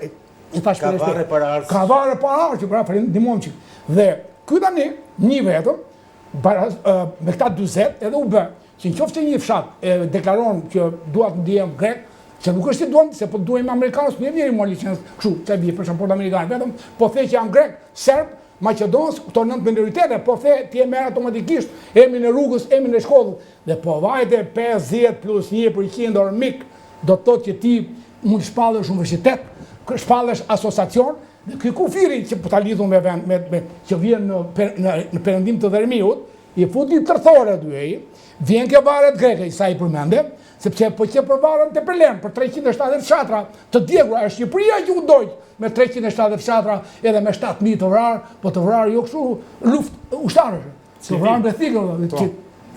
Ka varre para arsh. Ka varre para arsh, pra ndihmon çik. Dhe ky tani një vetëm me këta 40 edhe u bë që nëse një fshat deklaron që dua të ndihem grek, që nuk është si duan, se po duajmë amerikanës, nuk jemi një licencë kështu, çfarë bie për pasaportë amerikane, vetëm po the që janë grek, serb, maqedonës, këto 9 minoritete, po the ti e merr automatikisht emrin e rrugës, emrin e shkollës, dhe po vajte 50 plus 1% ormik, do të thotë që ti mund të shpallësh universitet, shpallësh asociacion, dhe ky kufiri që po ta lidhun me vend me që vjen në perëndim të Dhermiut, i futi tërthore aty ai, vjen ke varet greke, sa i përmende, sepse po që përvarën të përlen për 370 fshatra të djegura, është Shqipëria që u dojtë me 370 fshatra edhe me 7.000 të vrarë, po të vrarë jo kështu luft ushtarësh, të vrarë me thikë,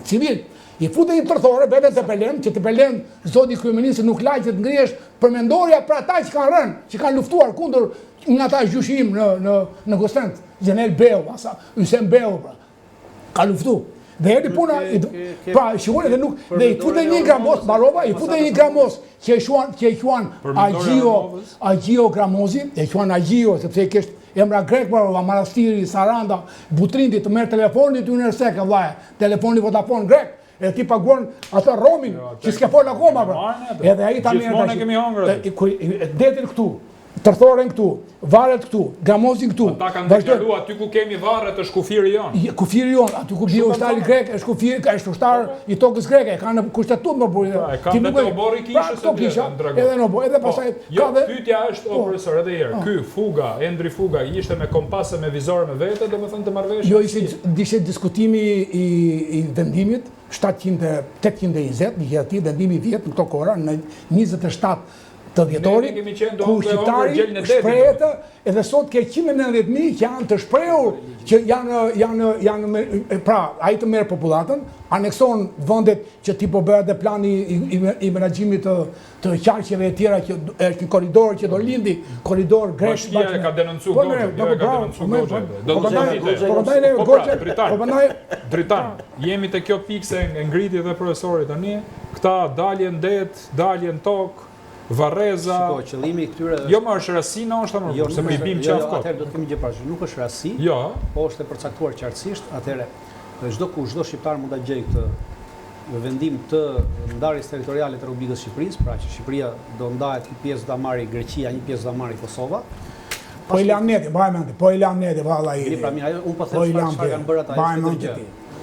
civil. I fute një tërthore, bete të përlen, që të përlen zoti kryeministri nuk lajtë që të ngrihesh për mendorja për ata që kanë rënë, që kanë luftuar kundër nga ta gjyshim në Kostent, Gjenel Beu, Ysem Beu, ka luftu. Dhe erdhi puna, pra shikoni dhe nuk, dhe i fute një gramos, Barova, i fute një gramos që e quan Agjio Gramozi, e quan Agjio, sepse i kështë emra grek, Barova, Manastiri, Saranda, Butrindi, të merë telefonit të Unersek, telefoni Vodafone grek, e ti paguan atë romin, që s'ke folë akoma, pra. Edhe ai ta merë, detin këtu, tërthoren këtu, varet këtu, Gramozin këtu. Ata kanë deklaruar aty ku kemi varret është kufiri jon. Kufiri jon, aty ku bie ushtari grek, është kufiri, është ushtar i tokës greke, kanë kushtetut më burrë. Kanë vetë oborri kishës edhe në bo, edhe pastaj ka dhe pyetja është o profesor edhe herë, ky Fuga, Endri Fuga ishte me kompase me vizore me vete, domethënë të marrëveshje. Jo, ishte diskutimi i vendimit 820, një ati vendimi 10 në këto kohëra në 27 të dhjetorit, ku shqiptari shprehet, edhe sot ke 190.000 që janë të shprehur, që janë, pra, ai të merr popullatën, anekson vendet që ti po bëhet dhe plani i menaxhimit të qarqeve e tjera që është një korridor që do lindi, korridor grek. Bashkia e ka denoncuar Goxhe. Dritan, jemi te kjo pikë se ngriti dhe profesori tani, këta dalje në det, dalje në tokë, Varreza. Shiko, qëllimi i këtyre jo më është rasina, është më se më i bim qafë kot. Atëherë do të kemi gjë parasysh, nuk është rasi, po është e përcaktuar qartësisht, atëherë çdo shqiptar mund ta gjejë këtë vendim të ndarjes territoriale të Republikës së Shqipërisë, pra që Shqipëria do ndahet, një pjesë do ta marrë Greqia, një pjesë do ta marrë Kosova. Po i lam neti, po i lam neti, vallai. Pra mirë, unë po them çfarë kanë bërë ata.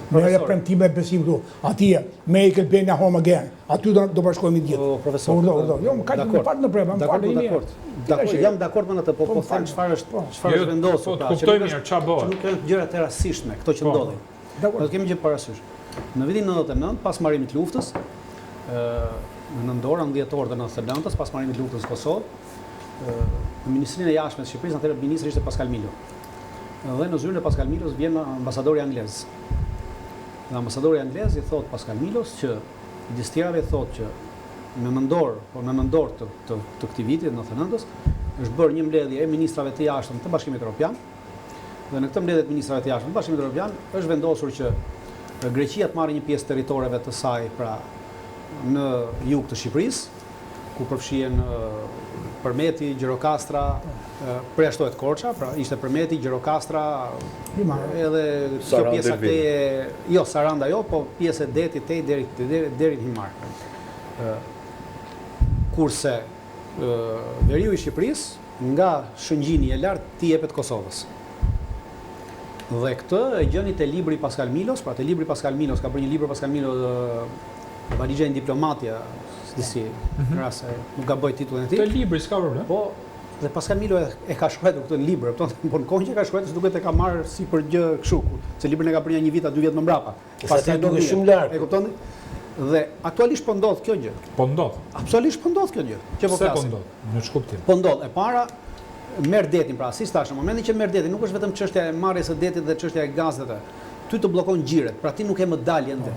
Në premtime besim këtu, atje, make Albania home again, aty do bashkohemi gjithë. Profesor, jo, më ka një part në prema, më falë një. Dakor, jam dakord me atë, po them çfarë është vendosur. Kuptoj mirë ç'a bëhet. Nuk kanë gjëra të rastishme, këto që ndodhin. Do të kemi gjë parasysh. Në vitin 99, pas marrimit të luftës, në nëndorë, në 10 orë të 99-s, pas marrimit të luftës në Kosovë, në Ministrinë e Jashtme të Shqipërisë, atëherë ministri ishte Pascal Milo. Dhe në zyrën e Pascal Milos vjen ambasadori anglez. Dhe ambasadori anglez i thot Pascal Milos që distjerave thot që në nëndor të këtij viti, 99-s, është bërë një mbledhje e ministrave të jashtëm të Bashkimit Evropian. Dhe në këtë mbledhje të ministrave të jashtëm të Bashkimit Evropian është vendosur që Greqia të marrë një pjesë territoreve të saj, pra në jug të Shqipërisë, ku përfshihen Përmeti, Gjirokastra, përjashtohet Korça, pra ishte Përmeti, Gjirokastra, edhe kjo pjesa jo Saranda jo, po pjesë e detit deri në Himar. Kurse veriu i Shqipërisë nga Shëngjini e lartë t'i jepet Kosovës. Dhe këtë e gjeni te libri Pascal Milos, pra te libri Pascal Milos, ka bërë një libër Pascal Milos, Valigjen diplomatja, disi, në rast se nuk gaboj titullin e tij. Te libri s'ka problem. Po Dhe Pascal Milo e ka shkruar këtë libër, po në kohën që ka shkruar, duket e ka marrë si për gjë kështu, se librin e ka bërë një vit a 2 vjet më mbrapa. Pastaj duket shumë larg. E kuptoni? Dhe aktualisht po ndodh kjo gjë. Po ndodh. Absolutisht po ndodh kjo gjë. Që po Pse po flasim. ndodh? Në shkuptim. Po ndodh. E para merr detin, pra si thash, në momentin që merr detin, nuk është vetëm çështja e marrjes së detit dhe çështja e gazeve. Ty të bllokon xhiret, pra ti nuk e më dalje në det.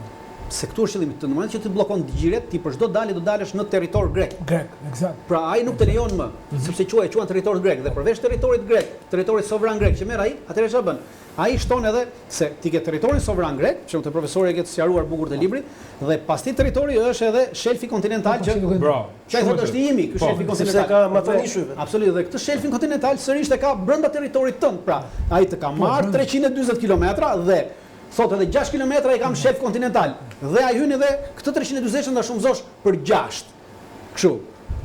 Se këtu është qëllimi, në moment që ti bllokon xhiret, ti për çdo dalje do dalësh në territor grek. Grek, eksakt. Pra ai nuk të lejon më, sepse quan territor grek dhe përveç territorit grek, territorit sovran grek që merr ai, atëherë çfarë bën? Ai shton edhe se ti ke territorin sovran grek, që te profesori e ke sqaruar bukur te libri, dhe pas ti territori është edhe shelfi kontinental që Bravo. Çai thotë është i imi, ky shelfi Sepse kontinental. ka matanishujve. Absolutisht, dhe këtë shelfin kontinental sërish e ka brenda territorit tënd. Pra, ai të ka marrë 340 kilometra dhe thotë edhe 6 kilometra i kam shelf kontinental. Dhe ai hyn edhe këtë 340 ta shumëzosh për 6. Kështu.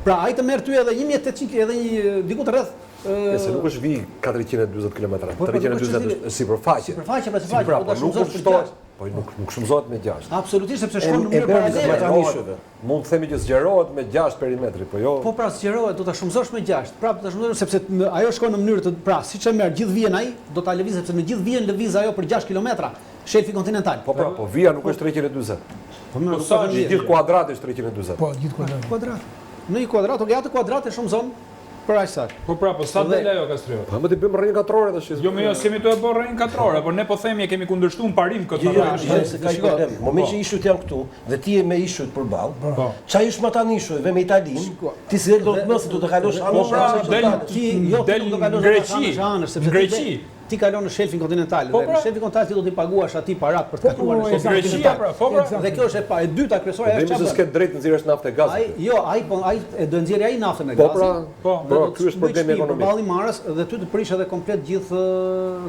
Pra ai të merr ty edhe 1800 edhe një diku të rreth Se nuk është vi 420 km, Po, 320 është sipërfaqe. Sipërfaqe, pra Pra, sipërfaqe, po ta nuk shumëzosh për kushtohet, 6. po nuk shumëzohet me 6. Absolutisht sepse shkon në E mënyrë bërë paralele. matanishujve. Mund të themi që zgjerohet me 6 perimetri, po jo. Po pra zgjerohet, do ta shumëzosh me 6. Prapë do ta shumëzosh sepse ajo shkon në mënyrë të pra, siç e merr gjithë vijën ai, do ta lëviz sepse në gjithë vijën lëviz ajo për 6 kilometra, shelfi kontinental. Po pra, po vija nuk është 340. Po sa është Gjithë kuadrati është 340. Po, gjithë kuadrat. Kuadrat. Në një kuadrat, o atë kuadrat e shumëzon për aq sa. Po pra, po sa del ajo Kastriot? Po më të bëjmë rrën katrore tash. Jo, më jo, s'kemi të e bërë rrën katrore, por ne po themi e kemi kundërshtuar në parim këtë. Se ka një problem. Në moment që ishut janë këtu dhe ti je me ishut përballë, Po. çaj është matanishujve me Italinë, ti si do të mëse do të kalosh Po pra, del Ti do kalosh Greqi. sepse Greqi. ti kalon në shelfin kontinental Po, dhe pra. në shelfin kontinental ti do t'i paguash atij parat për të kaluar në shelfin Greqia, kontinental. pra, po pra. Dhe kjo është e dyta kryesore Dhe është se çfarë? s'ke drejt nxjerrësh naftë e Ai gazit. jo, ai e do nxjerrë ai naftën e Po gazit. pra, Po. Dhe po, do të ky është bëj problemi shtëpi ekonomik. përballë i marrës dhe ty të prish edhe komplet gjithë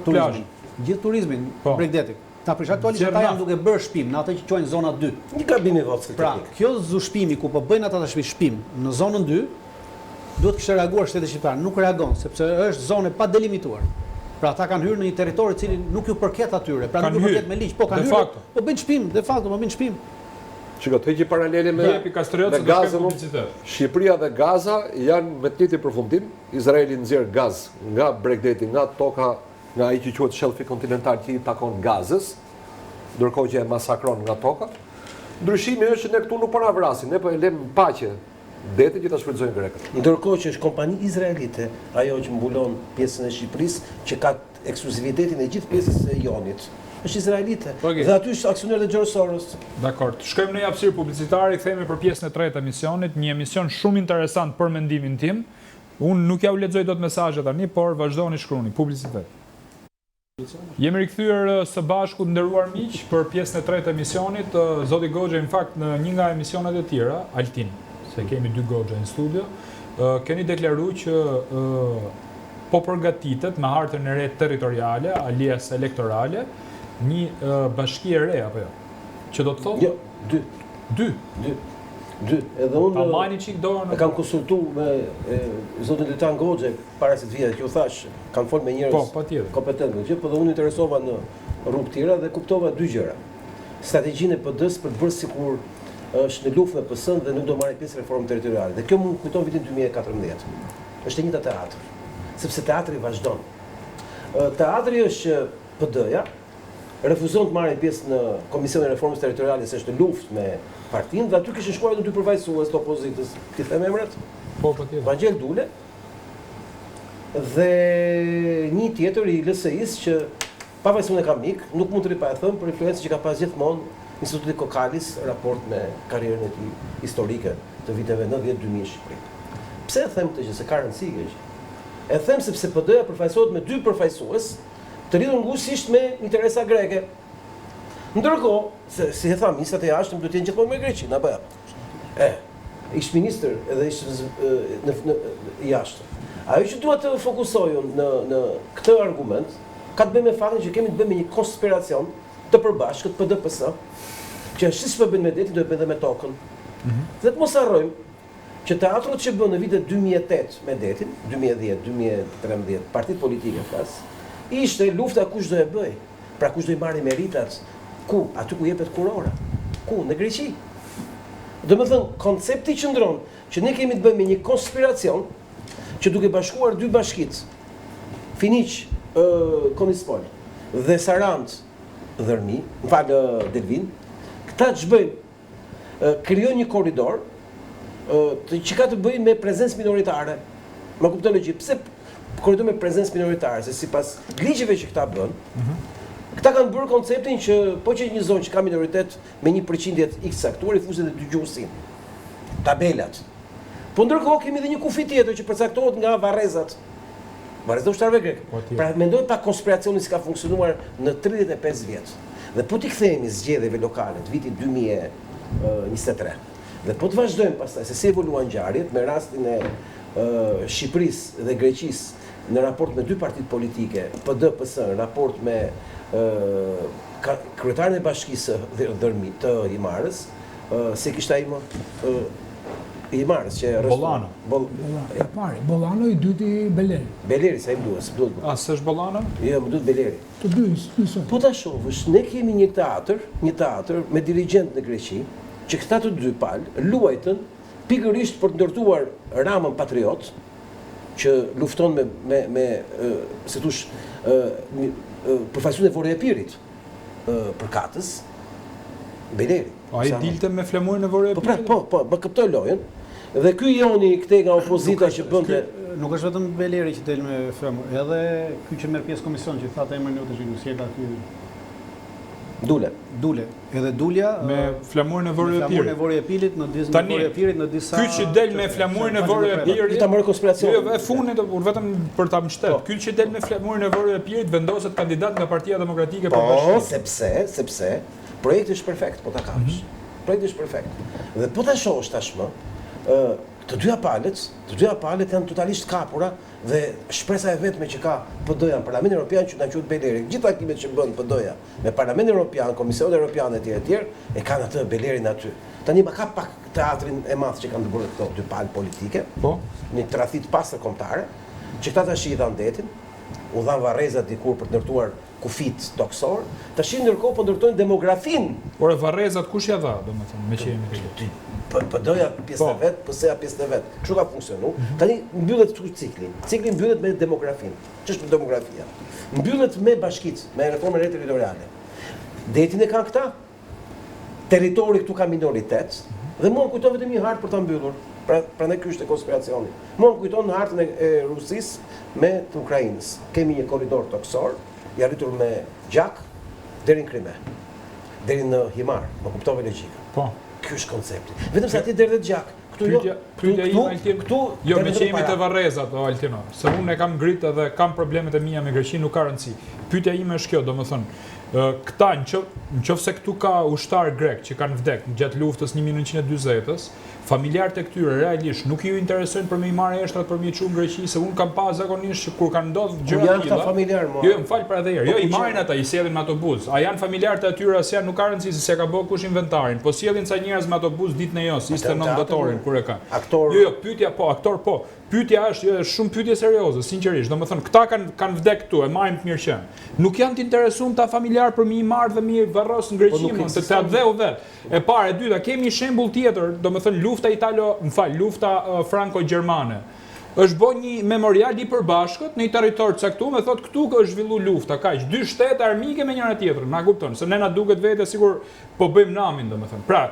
turizmin. Gjithë turizmin Po. Bregdetit. Ta prish aktualisht Gjerë ata janë naftë. duke bërë shpim në atë që quajnë zona 2. Një gabim i votë Pra, teknik. kjo zushpimi ku po bëjnë ata tash shpim në zonën 2, duhet kishte reaguar shteti shqiptar, nuk reagon sepse është zonë pa delimituar. Pra ata kanë hyrë në një territor i cili nuk ju përket atyre, pra Kanë nuk ju hyrë, përket me ligj, po kanë de hyrë, facto. po bëjnë shpim, de facto po bëjnë shpim. Shiko, të heqi paralele me Jepi Kastriot me se do të gazën. shkojmë publicitet. Shqipëria dhe Gaza janë me të njëjtin përfundim. Izraeli nxjerr gaz nga Bregdeti, nga toka, nga ai që quhet shelfi kontinental që i takon Gazës, ndërkohë që e masakron nga toka. Ndryshimi është që ne këtu nuk po na vrasin, ne po e lëmë në paqe detin që ta shfrytëzojnë grekët. Ndërkohë që është kompani izraelite, ajo që mbulon pjesën e Shqipërisë, që ka ekskluzivitetin e gjithë pjesës së Jonit, është izraelite. Okej. Dhe aty është aksioner dhe George Soros. Dakor. Shkojmë në një hapësirë publicitare, kthehemi për pjesën e tretë të emisionit, një emision shumë interesant për mendimin tim. Unë nuk ja u lexoj dot mesazhet tani, por vazhdoni shkruani publicitet. Jemi rikthyer së bashku nderuar miq për pjesën e tretë të emisionit. Zoti Goxha në fakt në një nga emisionet e tjera, Altin, se kemi 2 Goxha në studio, keni deklaruar që po përgatitet me hartën e re territoriale, alias elektorale, një bashki e re apo jo? Që do të thotë Jo, dy. 2. Edhe Ta unë majni qik dorën. e kam konsultuar me zotin Lojtan Goxhe para se të vija, që u thash, kam folur me njerëz Po, patjetër. kompetent në gjë, por dhe unë interesova në rrugë tjera dhe kuptova 2 gjëra. Strategjinë e PD-s për të bërë sikur është në luftë me PS-n dhe nuk do marrë pjesë reformën territoriale. Dhe kjo më kujton vitin 2014. Është e njëjta teatr, sepse teatri vazhdon. Teatri është që PD-ja refuzon të marrë pjesë në Komisionin e Reformës Territoriale se është në luftë me partinë dhe aty kishin shkuar edhe 2 përfaqësues të opozitës. Ti them emrat? Po, patjetër. Vangel Dule dhe një tjetër i LSI-s që pavarësisht unë e kam mik, nuk mund të ri pa e thënë për influencën që ka pas gjithmonë Instituti Kokalis, raport me karrierën e tij historike të viteve 90-2000 në Shqipëri. Pse e them këtë gjë? Se ka rëndësi kjo gjë. E them sepse PD-ja përfaqësohet me 2 përfaqësues të lidhur ngushtisht me interesa greke. Ndërkohë, si e tham, ministrat e jashtëm duhet të jenë gjithmonë me Greqinë, apo jo? Ish ministër edhe ish në jashtë. Ajo që duhet të fokusojon në këtë argument, ka të bëjë me faktin që kemi të bëjmë një konspiracion të përbashkët PD-PS, që si s'po bën me detin, do e bëjë edhe me tokën. Dhe të mos harrojmë që teatrot që bën në vitet 2008 me detin, 2010, 2013, partitë politike flas, ishte lufta kush do e bëj. Pra kush do i marrë meritat, ku? Aty ku jepet kurora. Ku? Në Greqi. Do të thënë, koncepti qëndron që ne kemi të bëjmë me një konspiracion që duke bashkuar dy bashkit, Finiq, Konispol dhe Sarand Dhërmi, Delvin, këta ç'bëjnë, krijojnë një korridor që ka të bëjë me prezencë minoritare. Ma kupton logjik. Pse korridor me prezencë minoritare? Se sipas ligjeve që këta bën, këta kanë bërë konceptin që po që një zonë që ka minoritet me 1% x caktuar i fuset e dy gjuhësin. Tabelat. Po ndërkohë kemi edhe një kufi tjetër që përcaktohet nga varrezat. Varrezat ushtarëve grek. Pra mendoj pa konspiracionin si ka funksionuar në 35 vjet. Dhe po t'i kthehemi zgjedhjeve lokale të vitit 2023. Dhe po të vazhdojmë pastaj se si evoluan ngjarjet me rastin e Shqipërisë dhe Greqisë në raport me dy partitë politike, PD, PS, në raport me kryetarin e bashkisë të Himarës, se kishte ai më Himarës që Bollano. Bollano i dyti Beleri. Beleri, sa i duhet. A s'është Bollano? Jo, më duhet Beleri. Të dy njësoj. Po ta shohësh, ne kemi një teatr me dirigent në Greqi, që këta të dy palë luajtën pikërisht për të ndërtuar Ramën patriot, që lufton me si thosh, përfaqësuesin e Vorë e Pirit për katës, Beleri. Ai dilte me flamurin e Vorë e Pirit? Po, më kuptoj lojën. Dhe ky joni këtej nga opozita që bënte. Nuk është vetëm Beleri që del me flamur, edhe ky që merr pjesë komision që thatë emrin e të sjellta ky Dule. Edhe Dulja me flamurin e Vorë e Pirit. Flamurin e Vorë e Pirit në disa Ky që del me flamurin e Vorë e Pirit. Ta marrë konspiracion. Jo, e funit vetëm për ta mbështet. Ky që del me flamurin e Vorë e Pirit vendoset kandidat nga Partia Demokratike për bashkëtim. Sepse projekti është perfekt, po ta kapësh. Projekti është perfekt. Dhe po ta shohësh tashmë, të dyja palët janë totalisht kapura dhe shpresa e vetme që ka PD-ja në Parlamentin Evropian që na quhet Beleri. Gjithë takimet që bën PD-ja me Parlamentin Evropian, Komisionin Evropian e tjerë, e kanë atë Belerin aty. Tani ma ka pak teatrin e madh që kanë bërë këto dy palë politike. Po. Një tradhit pastër kombëtare, që këta tash i dhanë detin, u dhanë varrezat dikur për të ndërtuar kufit toksor, tash ndërkohë po ndërtojnë demografin. Por varrezat kush ja dha, domethënë, me që jemi këtu. PD-ja pjesën e vet, PS-ja pjesën e vet. Kështu ka funksionuar. Tani mbyllet cikli. Cikli mbyllet me demografin. Ç'është demografia? Mbyllet me bashkitë, me reformën e territoriale. Detin e kanë këta. Territori këtu ka minoritet dhe mua më kujton vetëm një hartë për ta mbyllur. Prandaj ky është konspiracioni. Mua më kujton në hartën e Rusisë me të Ukrainës. Kemi një korridor toksor, i arritur me gjak deri në Krime. Deri në Himar, më kuptove logjikën. Po. Ky është koncepti. Vetëm sa ti derdhet gjak. Këtu jo. Këtu jo me që jemi të varrezat o Altino. Se unë e kam ngrit edhe kam problemet e mia me Greqinë, nuk ka rëndësi. Pyetja ime është kjo, domethënë, këta nëse këtu ka ushtar grek që kanë vdekur gjatë luftës 1940-s, familjarët e këtyre realisht nuk ju interesojnë për me i marrë eshtrat për me i çuar në Greqi, se unë kam pas zakonisht që kur kanë ndodhur gjëra të tilla. Familjar, jo, më fal për edhe herë. Jo, i marrin ata, i sjellin me autobus. A janë familjarët e atyre as janë, nuk ka rëndësi se s'e ka bërë kush inventarin, po sjellin ca njerëz me autobus ditën e jos, 29 datorin kur e kanë. Jo, pyetja po, aktor po. Pyetja është shumë pyetje serioze, sinqerisht. Domethënë, këta kanë vdekur këtu, e marrin të mirë qenë. Nuk janë të interesuar ta familjar për mi marrë dhe mi varros në Greqi, se ta dheu vet. E para, e dyta, kemi shembull tjetër, domethënë lufta franko-gjermane. Është bërë një memorial i përbashkët në një territor të caktuar, thotë këtu është zhvilluar lufta, kaq, dy shtete armike me njëra tjetrën. Na kupton, se ne na duket vetë sigur po bëjmë namin, domethënë. Pra,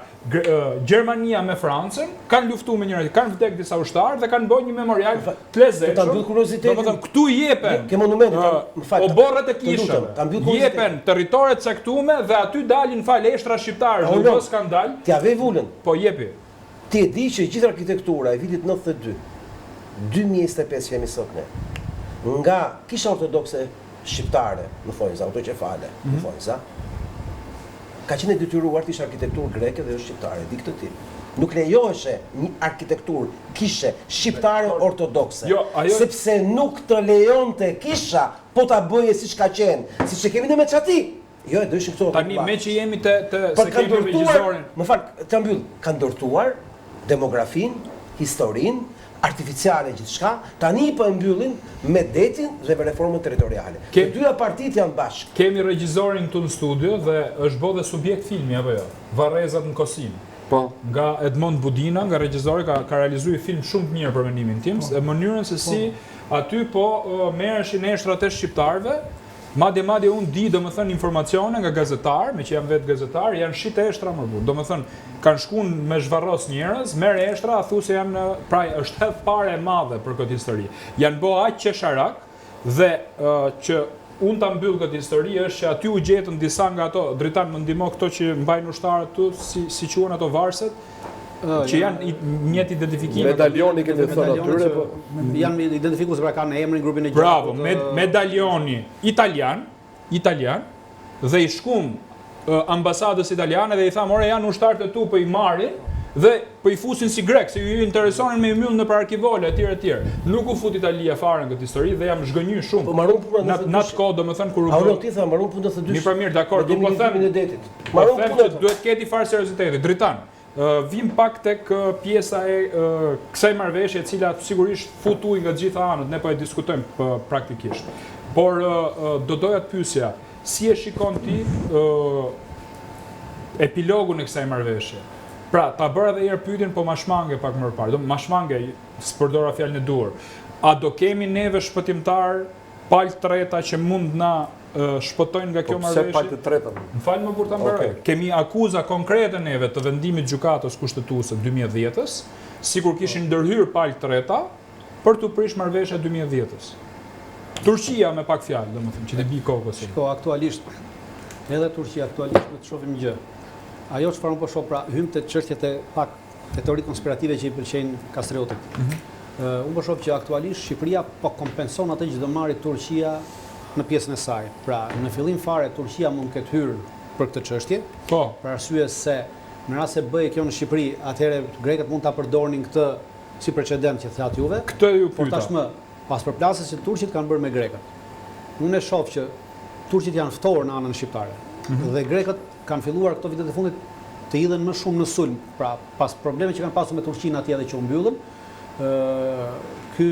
Gjermania me Francën kanë luftuar me njëra tjetrën, kanë vdekur disa ushtarë dhe kanë bërë një memorial të lezetshëm. Ta mbyll kuriozitetin. Domethënë, këtu jepen. Ke monumente, më fal. Oborret e kishave. Jepen territoret të caktuara dhe aty dalin eshtra shqiptarë, nuk s'kan dalë. Ti ave vulën. Po jepi. Ti e di që gjithë arkitektura e vitit 92 2025 që jemi sot ne, nga kisha ortodokse shqiptare, në Fonjza, autoqefale, në Fonjza, ka qenë detyruar të ishte arkitekturë greke dhe jo shqiptare, di këtë ti. Nuk lejoheshe një arkitekturë kishe shqiptare ortodokse, sepse nuk të lejonte kisha po ta bëje siç ka qenë, siç e kemi ne me çati. Jo, e dëshim këto. Tani me që jemi të se kemi regjizorin. Më fal, ta mbyll, kanë ndërtuar demografin, historinë artificiale gjithçka, tani po e mbyllin me detin dhe me reformën territoriale. Të dyja partitë janë bashkë. Kemi regjizorin këtu në studio dhe është bërë dhe subjekt filmi apo jo? Varrezat në Kosinë. Po. Nga Edmond Budina, nga regjizori, ka realizuar film shumë të mirë për mendimin tim, e mënyrën se si aty merreshin eshtrat e shqiptarëve. Madje unë di, domethënë, informacione nga gazetar, me që jam vetë gazetar, janë shit eshtra më burr. Domethënë, kanë shkuar me zhvarros njerëz, merr eshtra, thu se janë, pra është hedh parë e madhe për këtë histori. Janë bë aq qesharak dhe që unë ta mbyll këtë histori është që aty u gjetën disa nga ato, Dritan më ndihmo këto që mbajnë ushtarët tu, si quhen ato varset, që janë mjet identifikimi. Medaljoni kemi thënë atyre, po janë identifikuar pra kanë emrin grupin e gjatë. Bravo, medaljoni italian dhe i shkum ambasadës italiane dhe i tha, more janë ushtarët e tu, po i marrin dhe po i fusin si grek, se ju interesonin me i mbyll në arkivole etj. Nuk u fut Italia fare në këtë histori dhe jam zhgënjur shumë. Po marrun punën në atë kohë, domethënë kur u bë. Ti tha marrun punën 92. Mirë, dakor, do po them marrun punën. Duhet keti fare serioziteti. Dritan, vim pak tek pjesa e kësaj marrëveshje e cila sigurisht futui nga të gjitha anët, ne po e diskutojmë praktikisht. Por do doja të pyesja, si e shikon ti epilogun e kësaj marrëveshje? Pra, ta bërë edhe herë pyetjen, po ma shmange pak më parë. Mashmange, s'përdora fjalën e duhur. A do kemi neve shpëtimtar palë treta që mund na shpëtojnë nga kjo marrëveshje? Pse palë të treta? M'fal më burr ta mbaroj. Kemi akuza konkrete neve të vendimit gjykatës kushtetuese 2010-s, sikur kishin ndërhyr palë treta për të prish marrëveshjen e 2010-s. Turqia me pak fjalë, domethënë, që të bi kokës. Po aktualisht edhe Turqia aktualisht do të shohim gjë. Ajo çfarë unë po shoh, pra hym te çështjet e pak te teoritë konspirative që i pëlqejnë Kastriotit. Unë po shoh që aktualisht Shqipëria po kompenson atë që do marri Turqia në pjesën e saj. Pra, në fillim fare Turqia mund të ketë hyrë për këtë çështje. Po. Për arsye se në rast se bëje kjo në Shqipëri, atëherë grekët mund ta përdornin këtë si precedent që thatë juve. Këtë ju pyeta. Por tashmë, pas përplasjes që turqit kanë bërë me grekët. Unë e shoh që turqit janë ftohur në anën shqiptare. Dhe grekët kanë filluar këto vitet e fundit të hidhen më shumë në sulm. Pra, pas probleme që kanë pasur me Turqinë atje dhe që u mbyllën, ky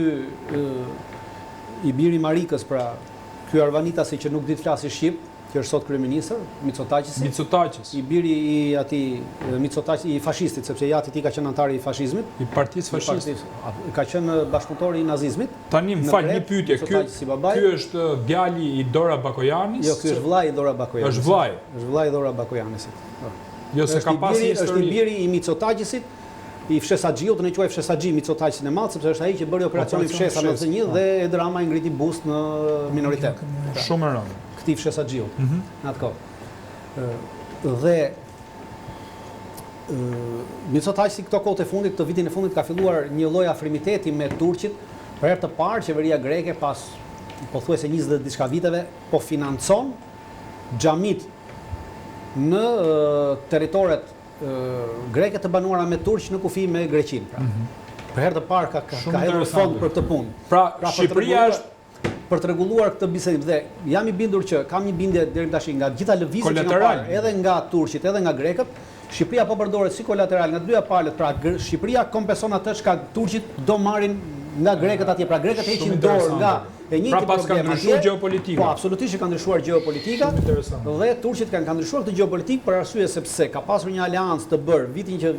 i biri Marikës, pra ky Arvanitasi që nuk di të flasë shqip, që është sot kryeministër, Mitsotakis. I biri i atij Mitsotakis, i fashistit, sepse jati ti ka qenë antar i fashizmit, i partisë fashiste. Ka qenë bashkëpunëtor i nazizmit. Tani më fal një pyetje, ky është djali i Dora Bakojanis? Jo, ky është vllai i Dora Bakojanis. Është vllai. Është vllai i Dora Bakojanisit. Jo, se ka pasur histori. Është i biri i Mitsotakisit, i Fshesaxhiut, ne quaj Fshesaxhi Mitsotakisin e madh, sepse është ai që bëri operacionin Fshesa 91 dhe e drama i ngriti bust në minoritet. Shumë e rëndë. Këtij Fshesaxhiut në atë kohë. Dhe Mitsotakisi këto kohët e fundit, këtë vitin e fundit ka filluar një lloj afrimiteti me turqit. Për herë të parë qeveria greke pas pothuajse 20 diçka viteve po financon xhamit në territoret greke të banuara me turq në kufi me Greqinë. Pra. Për herë të parë ka hedhur fond për këtë punë. Pra Shqipëria është për të rregulluar këtë bisedë dhe jam i bindur që kam një bindje deri tash nga gjitha lëvizjet që kanë parë, edhe nga turqit, edhe nga grekët, Shqipëria po përdoret si kolateral nga dyja palët, pra Shqipëria kompenson atë çka turqit do marrin nga grekët atje, pra grekët heqin dorë nga e njëjti problem. Pra pas ka ndryshuar gjeopolitika. Po absolutisht ka ndryshuar gjeopolitika. Dhe turqit kanë ndryshuar këtë gjeopolitik për arsye sepse ka pasur një aleancë të bërë vitin që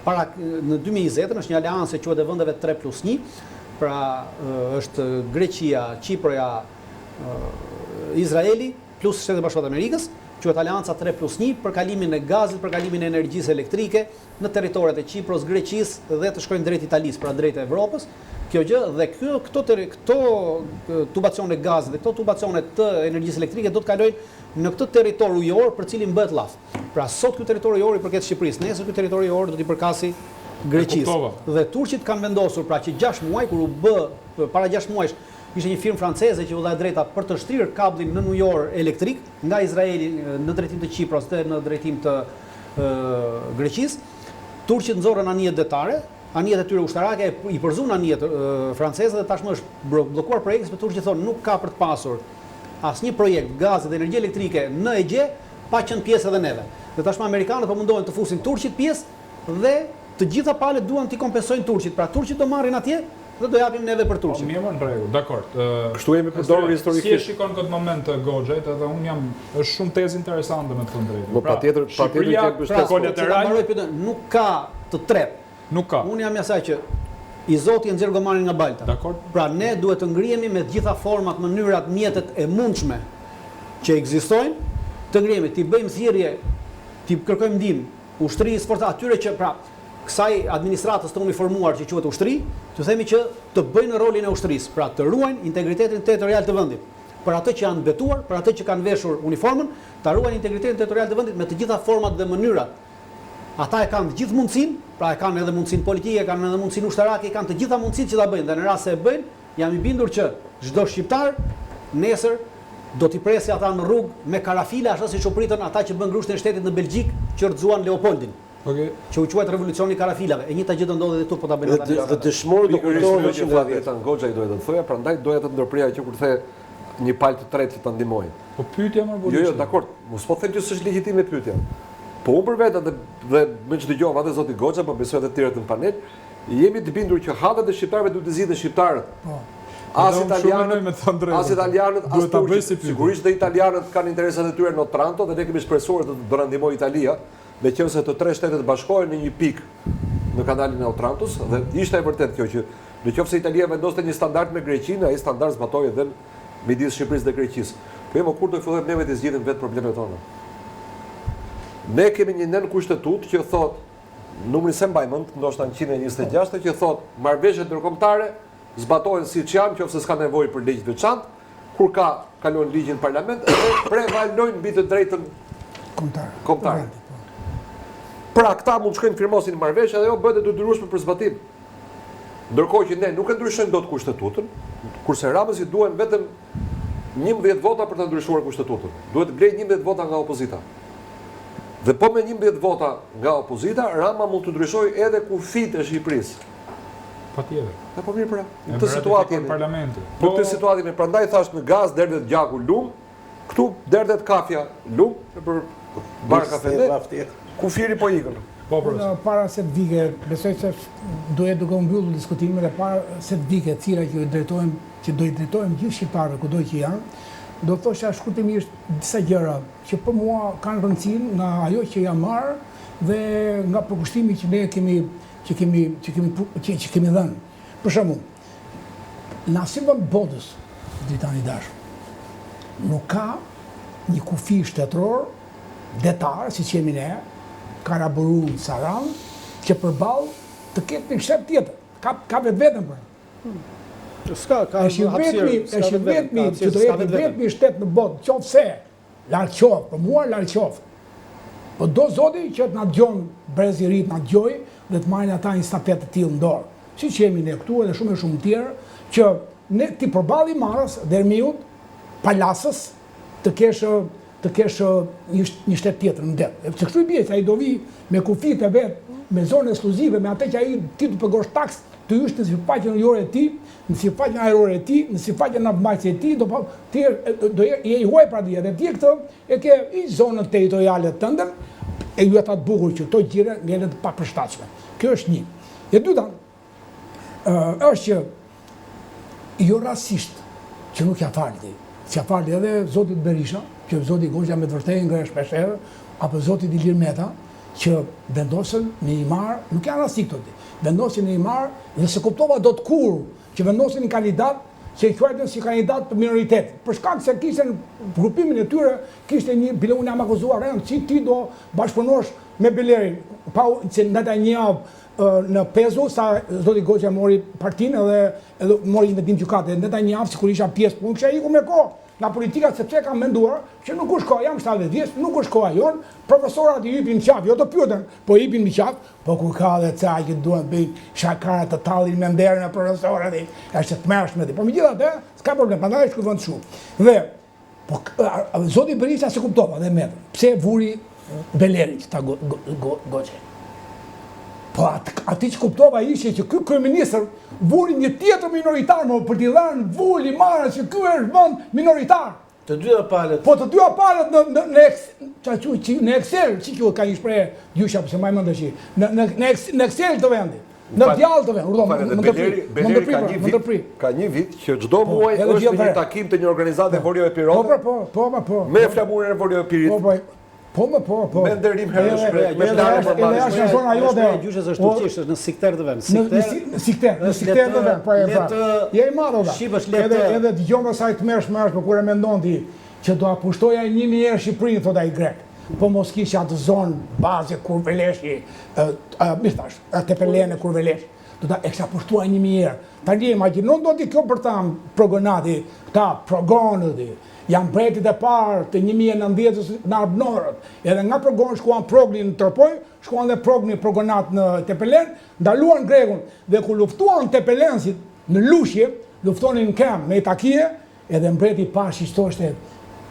para në 2020 është një aleancë që quhet e vendeve 3+1. Pra është Greqia, Çiproja, Izraeli plus Shtetet e Bashkuara të Amerikës, quhet Aleanca 3+1 për kalimin e gazit, për kalimin e energjisë elektrike në territoret e Çipros, Greqisë dhe të shkojnë drejt Italisë, pra drejt Evropës. Kjo gjë dhe këto tubacione gazit dhe këto tubacione të energjisë elektrike do të kalojnë në këtë territor ujor për cilin bëhet llaf. Pra sot ky territor ujor i përket Shqipërisë, nesër ky territor ujor do t'i përkasi Greqisë. Dhe turqit kanë vendosur pra që 6 muaj kur u bë para 6 muajsh ishte një firmë franceze që u dha drejta për të shtrirë kabllin në ujor elektrik nga Izraeli në drejtim të Çipros dhe në drejtim të Greqisë. Turqit nxorën anijet detare, anijet e tyre ushtarake i përzuan anijet franceze dhe tashmë është bllokuar projekti, sepse turqit thonë nuk ka për të pasur asnjë projekt gazi dhe energji elektrike në Egje pa qenë pjesë edhe neve. Dhe tashmë amerikanët po mundohen të fusin turqit pjesë dhe të gjitha palët duan t'i kompensojnë turqit. Pra turqit do marrin atje dhe do japim neve për Turqin. Mirë, në rregull, dakord. Kështu jemi përdorur Si e historikisht. shikon këtë moment Goxhait, edhe unë jam është shumë tezë interesante me të thënë drejtën. Po patjetër Shqipëria që bështet kolateral Nuk ka të tretë. nuk ka. Unë jam i asaj që i Zoti e nxjerr gomanin nga balta. Dakord. Pra ne duhet të ngrihemi me të gjitha format, mënyrat, mjetet e mundshme që ekzistojnë, të ngrihemi, ti bëjmë thirrje, ti kërkojmë ndihmë ushtrisë forca atyre që pra kësaj administratës të uniformuar që quhet ushtri, të themi që të bëjnë rolin e ushtrisë, pra të ruajnë integritetin territorial të vendit. Për atë që janë betuar, për atë që kanë veshur uniformën, ta ruajnë integritetin territorial të vendit me të gjitha format dhe mënyrat. Ata e kanë të gjithë mundësinë, pra e kanë edhe mundësinë politike, kanë edhe mundësinë ushtarake, kanë të gjitha mundësitë që ta bëjnë. Dhe në rast se e bëjnë, jam i bindur që çdo shqiptar nesër do t'i presi ata në rrugë me karafile, ashtu siç u pritën ata që bën grushtin e shtetit në Belgjik që rrëzuan Leopoldin. Okej. Që u quajt revolucioni karafilave. E njëjta gjë do ndodhi edhe këtu po ta bëjnë ata. Dhe dëshmorët do kuptohen që që vetan Goxhaj dohet të thoja, prandaj doja të ndërpreja që kur the një palë të tretë që ta ndihmojë. Po pyetja më Jo, dakord, mos po them që s'është legjitime pyetja. Po unë për vetë dhe me që dëgjova edhe zoti Goxha, po besoj edhe të tjerët në panel, jemi të bindur që hallet e shqiptarëve duhet të zgjidhen shqiptarët. As italianët, as turqët, sigurisht dhe italianët kanë interesat e tyre në Otranto dhe ne kemi shpresuar të do na ndihmojë Italia, meqense të tre shtetet bashkohen në një pikë në kanalin e Otrantos dhe ishte e vërtet kjo që nëse Italia vendoste një standard me Greqinë, ai standard zbatoi edhe midis Shqipërisë dhe Greqisë. Po jemi kur do të fillojmë neve të zgjidhim vetë problemet tona. Ne kemi një nën kushtetut që thot, numrin se mbaj mend, ndoshta në 126, që thot marrëveshjet ndërkombëtare zbatohen siç janë, qofse s'ka nevojë për ligj të veçantë, kur kalon ligjin në parlament dhe prevalojnë mbi të drejtën kombëtare. Pra këta mund të shkojnë firmosin marrëveshje dhe ajo bëhet e detyrueshme për zbatim. Ndërkohë që ne nuk e ndryshojmë dot kushtetutën, kurse Ramësi duhen vetëm 11 vota për të ndryshuar kushtetutën. Duhet të blejë 11 vota nga opozita. Dhe po me 11 vota nga opozita, Rama mund të ndryshojë edhe kufit e Shqipërisë. Patjetër. Po mirë pra. Në këtë situatë jemi. Në këtë situatë jemi, prandaj thash në gaz derdhet gjaku lum, këtu derdhet kafja lum për bar kafene. Kufiri po ikën. Po profesor. Para se të vike, besoj se duhet duke mbyllur diskutimin dhe para se të vike cila që do i drejtojmë gjithë shqiptarëve kudo që janë, do të thosha shkurtimisht disa gjëra që për mua kanë rëndësinë nga ajo që jam marrë dhe nga përkushtimi që ne kemi dhënë. Për shembull, në asnjë botës, dritani dashur, nuk ka një kufi shtetëror detar, siç jemi ne, Karaburun, Saran, që përballë të ketë një shtet tjetër. Ka vetëm për. Është vetëmi që do jetë vetëmi shtet në botë, qofse larg qoftë, për mua larg qoftë. Po do Zoti që të na dëgjon brezi i ri, na dëgjoj dhe të marrin ata një stafetë të tillë në dorë. Siç jemi ne këtu edhe shumë të tjerë që ne ti përballi marrës Dermiut, Palasës të kesh një shtet tjetër në det. Sepse kështu i bie se ai do vi me kufit e vet, me zonë ekskluzive, me atë që ai ti të pagosh taks, të hysh në sipërfaqen ujore e tij, në sipërfaqen ajrore e tij, në sipërfaqen naftëmbajtëse e tij, do je i huaj pra dia dhe ti këtë e ke i zonën territoriale të tënde e ju ata të bukur që këto gjëra ngelen të papërshtatshme. Kjo është një. E dyta është që jo rastisht që nuk ja falti. Ja falti edhe Zoti Berisha, që Zoti Goxha me të vërtetë ngre shpesh herë, apo Zoti Ilir Meta, që vendosën në një marë, nuk janë rasti këto, vendosin në një marë dhe se kuptova do të kur që vendosin një kandidat që i quajtën si kandidat të minoritet. Për shkak se kishte grupimin e tyre, kishte një bile unë jam akuzuar si ti do bashkëpunosh me Belerin, pa që ndata një javë në Pezu, sa Zoti Goxha mori partinë edhe mori një vendim gjykate, ndata një javë sikur isha pjesë punë, kisha ikur me kohë nga politika sepse kam menduar që nuk është koha, jam 70 vjeç, nuk është koha jon, profesorat i hipin qafë, jo të pyeten, po hipin me qafë, po kur ka dhe ca që duan bëjnë shakara të tallin me nderën e profesorat, është të mërshme ti. Po megjithatë, s'ka problem, prandaj është vend shumë. Dhe po Zoti Berisha se kuptova dhe merr. Pse vuri Belerin ta Goxha? Po aty që kuptova ishte që ky kryeministër vuri një tjetër minoritar për t'i dhënë vuli marrë që ky është vend minoritar. Të dyja palët. Po të dyja palët në Excel, që ka një shprehje gjysha pse më mend tash. Në Excel të vendit. Në djaltëve, më ndërpri. Ka një vit që çdo muaj është një takim të një organizate Vorjeve Pirote. Po. Me flamurën e Vorjeve Pirit. Po. Me ndërim herëshpre, me flarë për bashkë. Gjyshes është turqisht në sikter të vend. Në sikter të vend, pra. Je i madh ota. Edhe dëgjova sa i tmerrshme është kur e mendon ti që do apushtoja 1000 herë Shqipërinë, thot ai grek. Po mos kisha atë zonë baze Kurveleshi, mirtash, Tepelene Kurveleshi. Do ta eksha pushtuar 1000 herë. Tani imagjinon do ti kjo për ta progonati, ta progonati. Janë mbretit e parë të 1990-s në Arbënorët. Edhe nga progon shkuan progni në Tërpoj, shkuan dhe progni progonat në Tepelen, ndaluan Grekun dhe ku luftuan Tepelensit në Lushje, luftonin në Kem, në Itakije, edhe mbreti pash i thoshte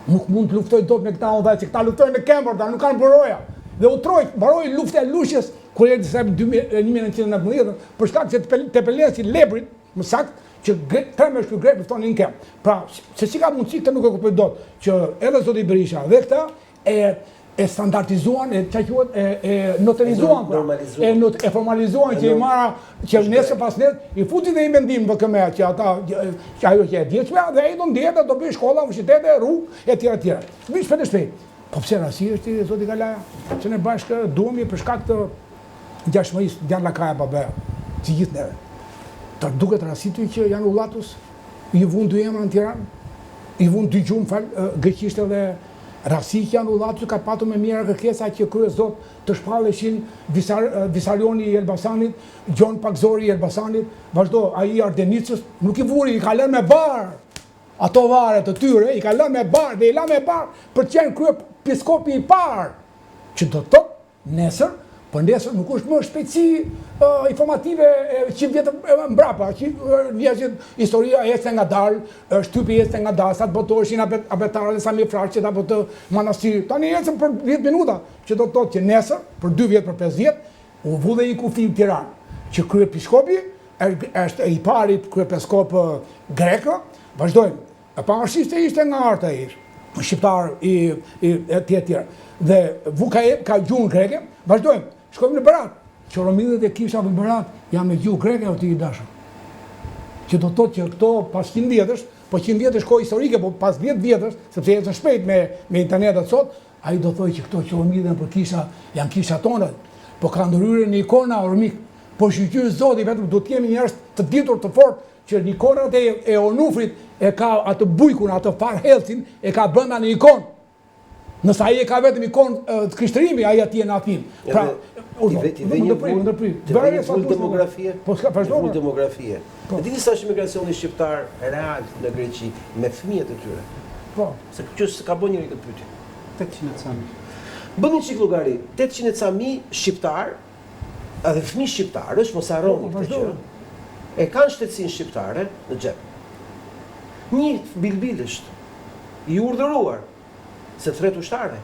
nuk mund të luftoj dot me këta që këta luftojnë në Kem, por nuk kanë buroja. Dhe u troj, mbaroi lufta e Lushjes kur erdhi sa 1919 për shkak se Tepelensi lebrit, më saktë, që tremë shku grek luftonin në Kem. Pra, se si ka mundësi këtë nuk e kuptoj dot, që edhe zoti Berisha dhe këta e standardizuan, e noterizuan, e formalizuan që i mara, që nesër pas nesër, i futi dhe i mendim për këme, që ata, që ajo që e djeqme, dhe e do ndjetë, do bëjë shkolla, universitete, rrugë, e tjera. Bëjë shpet e shpejt. Po pse rasi është i zoti Kalaja, që ne bashkë duhemi për shkak të ngjashmërisë, djanë lakaja babe, që gjithë neve. Të duket rasitu që janë ullatus, i vunë 2 emra në Tiranë, i vunë 2 gjumë greqisht edhe rasi që janë ullatus, ka patu me mjera kërkesa që kryes zot të shpalleshin Visarioni i Elbasanit, Gjon Pakzori i Elbasanit, vazhdo, a i Ardenicës, nuk i vuri, i ka lënë me barë, ato vare të tyre, i ka lënë me barë, dhe i la me barë për të qenë krye piskopi i parë, që do të nesër, për nesër nuk është më shpejtësi informative që vjetë mbrapa, që njerëzit historia ecë nga dalë, shtypi ecë nga dalë, sa të botoheshin abetarët e Sami Fraqit apo të manastiri. Tani ecën për 10 minuta, që do të thotë që nesër, për 2 vjet, për 5 vjet, u vu dhe një kufi në Tiranë, që kryepiskopi është i pari kryepiskop grek, vazhdojmë. E pavarësisht se ishte nga arta ai, shqiptar i tjetër. Dhe vu ka gjuhën greke, vazhdojmë. Shkojmë në Berat, që Romidhet e kisha në Berat janë me gjuhë greke o ti i dashur. Që do të thotë që këto pas 100 vjetësh, po 100 vjetësh kohë historike, po pas 10 vjetësh, sepse ecën shpejt me internetet sot, ai do thotë që këto që Romidhen për kisha janë kisha tona, po ka ndryrën në ikona ormik. Po shqyrë zoti vetëm do të jemi njerëz të ditur të fortë që në ikonat e Onufrit e ka atë bujkun, atë farhelsin, e ka brenda në ikonë. Nësa ai e ka vetëm ikon të krishtërimi, ai atje në atim. Pra, ti ve një vull demografie. Po s'ka vazhdon. Vull demografie. E dini sa është migracioni shqiptar real në Greqi me fëmijët e tyre? Po. Se që s'ka bën njëri këtë pyetje. 800 cami. Bën një çik llogari, 800 cami shqiptar, edhe fëmijë shqiptarësh, mos harroni këtë gjë. E kanë shtetësinë shqiptare në xhep. Një bilbilësht i urdhëruar se 3 ushtarëve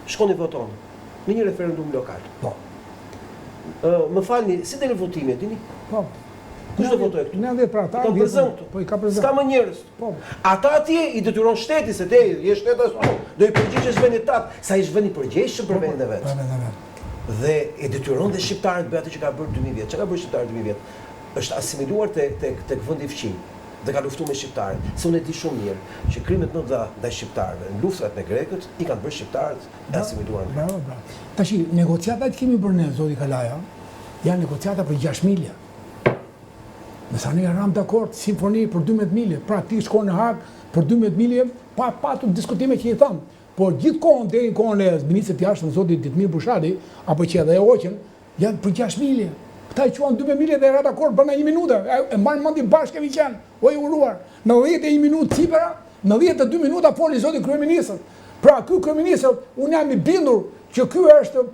shkoni voton në një referendum lokal. Po. Më falni, si del votimi, dini? Po. Kush do votojë këtu? 90 pra ata. Po i ka prezant. S'ka më njerëz. Po. Ata atje i detyron shteti se te je shtetas, do i përgjigjesh vendit tat, sa i vend i përgjegjshëm për vendin e vet. Dhe i detyron dhe shqiptarët bëj atë që ka bërë 2000 vjet. Çka ka bërë shqiptarët 2000 vjet? Është asimiluar tek vendi i fqin. Dhe ka luftuar me shqiptarët. Se unë e di shumë mirë që krimet më të ndaj shqiptarëve, në luftrat me grekët, i kanë bërë shqiptarët e asimiluar. Bravo. Tash negociatat që kemi bërë ne zoti Kalaja, janë negociata për 6 milje. Nësa ne ram dakord, simfoni për 12 milje, pra ti shkon në Hag për 12 milje, pa patur diskutime që i tham. Por gjithkohon deri në kohën e ministrit të jashtëm zoti Ditmir Bushati, apo që edhe e hoqën, janë për 6 milje. Këta i quan 12 milje dhe era dakord brenda 1 minutë. E mbanë mendin bashkë me qenë. O i uruar. Në 91 minutë cipera, në 92 minuta foli zoti kryeministër. Pra ky kryeministër, unë jam i bindur që ky është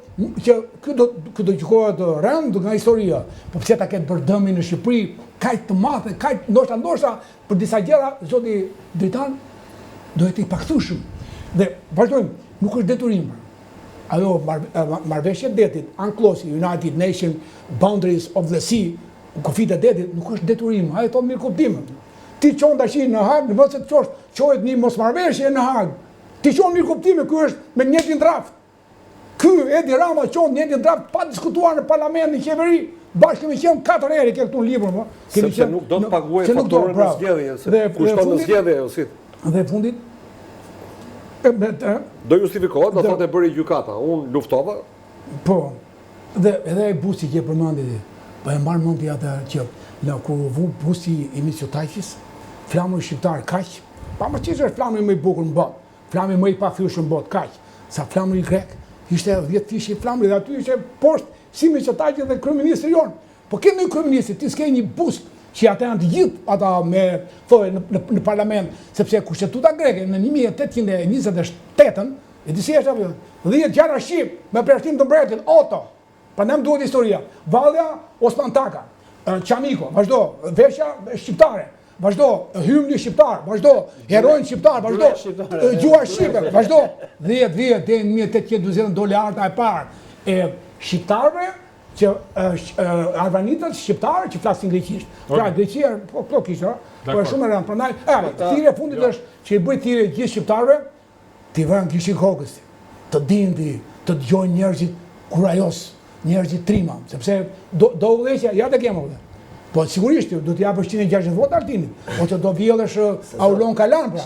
që ky do gjykohet rënd nga historia. Po pse ta ketë bërë dëmin në Shqipëri, kaq të madh, kaq ndoshta për disa gjëra zoti Dritan duhet i pakthueshëm. Dhe vazhdojmë, nuk është detyrim. Ajo marrëveshja e detit, UNCLOS, United Nations Boundaries of the Sea, kufit e detit, nuk është detyrim, ai thonë mirë kuptim. Ti çon tash në Hag, në vend se të çohet një mosmarrëveshje në Hag. Ti çon mirë kuptim, ky është me njëtin draft. ky Edi Rama qonë njëti draft pa diskutuar në parlament në qeveri, bashkë kemi qenë 4 herë ke këtu në libër, po. Sepse nuk do të paguaj faturën në zgjedhje, se kushton në zgjedhje ose. Dhe fundit do justifikohet, do thotë bëri gjykata, unë luftova. Po. Dhe edhe ai Busi që përmendi, po e mbar mend atë që kur vu Busi i Mitsotakis, flamuri shqiptar kaq, pavarësisht është flamuri më i bukur në botë, flamuri më i pafyeshëm në botë kaq, sa flamuri grek, ishte 10 fish i flamuri dhe aty ishte poshtë si Mitsotakis dhe kryeministri jon. Po kemi kryeministri, ti s'ke një bust që ata janë të gjithë ata me në parlament, sepse kushtetuta greke në 1828-ën, e disi është apo 10 gjara shqip me përshtim të mbretit, Oto. Prandaj më duhet historia. Vallja Osman Taka, Çamiko, vazhdo, veshja shqiptare, vazhdo, hymni shqiptar, vazhdo, herojnë shqiptar, vazhdo, gjua shqipe, vazhdo. 10 vjet deri në 1840 doli arta e parë e shqiptarëve që arvanitët shqiptarë që flasin greqisht. Pra Greqia po kishte, po është shumë e rëndë. Prandaj, thirrja e fundit është që i bëj thirrje gjithë shqiptarëve të vënë kishin kokës, të dindi, të dëgjojnë njerëzit kurajos, njerëzit trima, sepse do udhëheqja, ja të kemë udhë. Po sigurisht do të japësh 160 vota Artinit, ose do vjellësh Aulon Kalan, pra.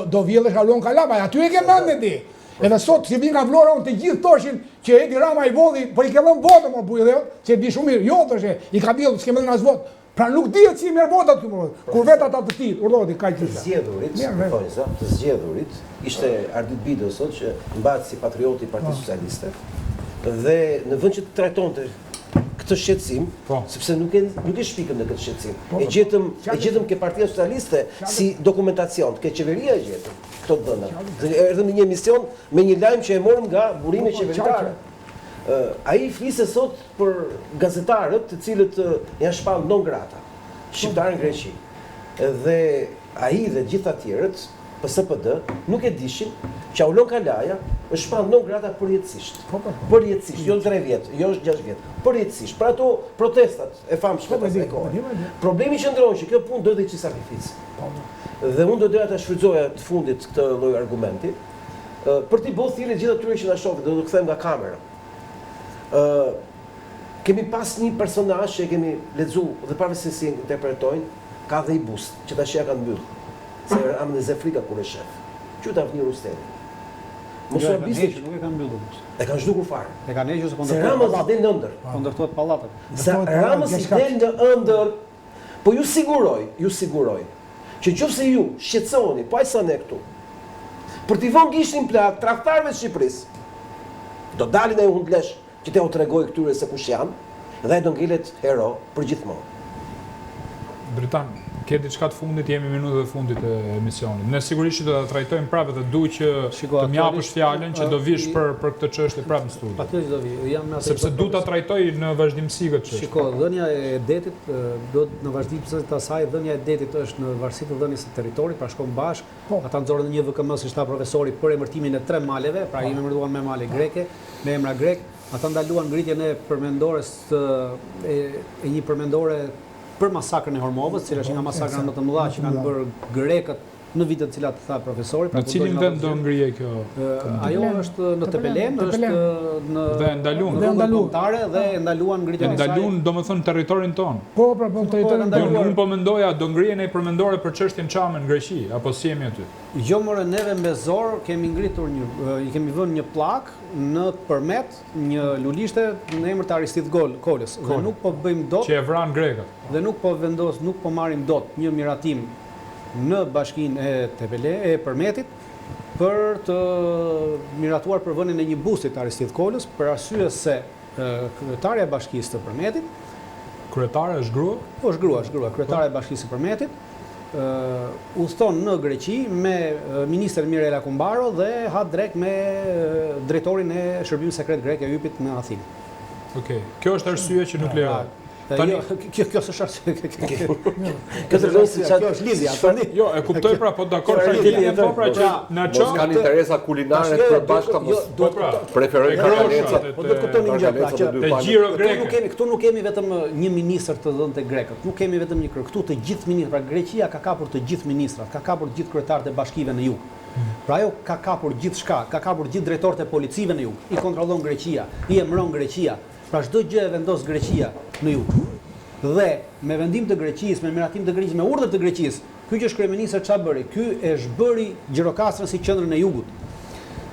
Do vjellësh Aulon Kalan, aty e ke mendën ti. Edhe sot si vin nga Vlora unë të gjithë thoshin që Edi Rama i vodhi, po i ke dhënë votën më bujë dhe që e di shumë mirë. Jo thoshe, i ka dhënë s'ke dhënë as votë. Pra nuk dihet si merr votat këtu. Kur vet ata të tij, urdhëti kaq të zgjedhurit, të zgjedhurit, ishte Ardit Bido sot që mbahet si patrioti i Partisë Socialiste dhe në vend që të trajtonte këtë shqetësim, sepse nuk e shpikëm në këtë shqetësim. E gjetëm ke Partia Socialiste si dokumentacion, ke qeveria e gjetëm këto të dhëna. Erdhëm në një emision me një lajm që e morëm nga burime qeveritare. Ai fliste sot për gazetarët të cilët janë shpallë non grata, shqiptarë në Greqi. Dhe ai dhe gjithë të tjerët, PSPD, nuk e dishin që Aulon Kalaja është shpallë non grata përjetësisht. Përjetësisht, jo 3 vjet, jo 6 vjet. Përjetësisht, për ato protestat e famshme të asaj kohe. Problemi qëndron që kjo punë do të ishte sakrificë. Dhe unë do doja ta shfrytëzoja të fundit këtë lloj argumenti, për t'i bërë thirrje gjithë atyre që na shohin, do të kthem nga kamera. Kemi pas një personazh që e kemi lexuar dhe pavarësisht si interpretojnë, ka dhe i bust, që tash ja kanë mbyll. Se Ramën e Zefrika kur e shef. Qytet Avni Rusteni. Mos u bisi që nuk e kanë mbyllur bust. E kanë zhdukur fare. E kanë hequr se Se Rama del në ëndër. Kundërtohet pallatet. Se Rama si del në ëndër, po ju siguroj që nëse ju shqetësoni, po ai sa ne këtu. Për t'i vënë gishtin plak tradhtarëve të Shqipërisë. Do dalin ai hundlesh që t'u tregoj këtyre se kush janë dhe ai do ngelet hero për gjithmonë. Dritan, ke diçka të fundit, jemi minutët e fundit e emisionit. Ne sigurisht që do ta trajtojmë prapë dhe du që të më japësh fjalën që do vish për këtë çështje prapë në studio. Patjetër do vi. Jam me atë. Sepse du ta trajtoj në vazhdimsi këtë çështje. Shiko, dhënia e detit do në vazhdimsi të asaj, dhënia e detit është në varësi të dhënies së territorit, pra shkon bashk. Ata nxorën një VKM si shtab profesori për emërtimin e 3 maleve, pra i emërtuan me male greke, me emra grek. Ata ndaluan ngritjen e përmendores e një përmendore për masakrën e Hormovës, cila është nga masakrën më të mëdha që kanë bërë grekët në vitet të cilat tha profesori. Në cilin vend do ngrihej kjo? Ajo është në Tepelen, është në dhe ndalun. Dhe ndaluan ngritjen e saj. Ndalun, domethënë territorin ton. Po, territorin ton. Unë po mendoja do ngrihen ai përmendore për çështjen Çame në Greqi, apo si jemi aty? Jo more, neve me zor kemi ngritur i kemi vënë një plak në përmet një lulishte në emër të Aristid Kolës dhe nuk po bëjmë dot që e vran grekat. Dhe nuk po marrim dot një miratim në bashkinë e Tepele e Përmetit për të miratuar për vënien e një busti të Aristid Kolës për arsye se kryetaria e bashkisë të Përmetit. Kryetare është grua? Po, është grua, kryetare e bashkisë së Përmetit. Udhton në Greqi me ministrin Mirela Kumbaro dhe ha drek me drejtorin e shërbimit sekret grek e YP-it në Athinë. Okej. Kjo është arsye që nuk lejohet. Kjo s'është Kjo është lidhja. Jo, e kuptoj pra, po dakord pra lidhja po pra që na mos kanë interesa kulinare të bashkëta mos preferojnë karalencat. Po do kuptoni një gjë, të gjiro greke. Këtu nuk kemi vetëm një ministër të dhënë te grekët. Nuk kemi vetëm një krye. Këtu të gjithë ministrat, pra Greqia ka kapur të gjithë ministrat, ka kapur të gjithë kryetarët e bashkive në jug. Pra ajo ka kapur gjithçka, ka kapur gjithë drejtorët e policive në jug. I kontrollon Greqia, i emëron Greqia. Pra çdo gjë e vendos Greqia në jug. Dhe me vendim të Greqisë, me miratim të Greqisë, me urdhër të Greqisë, ky që është kryeminist çfarë bëri? Ky e zhbëri Gjirokastrën si qendrën e jugut.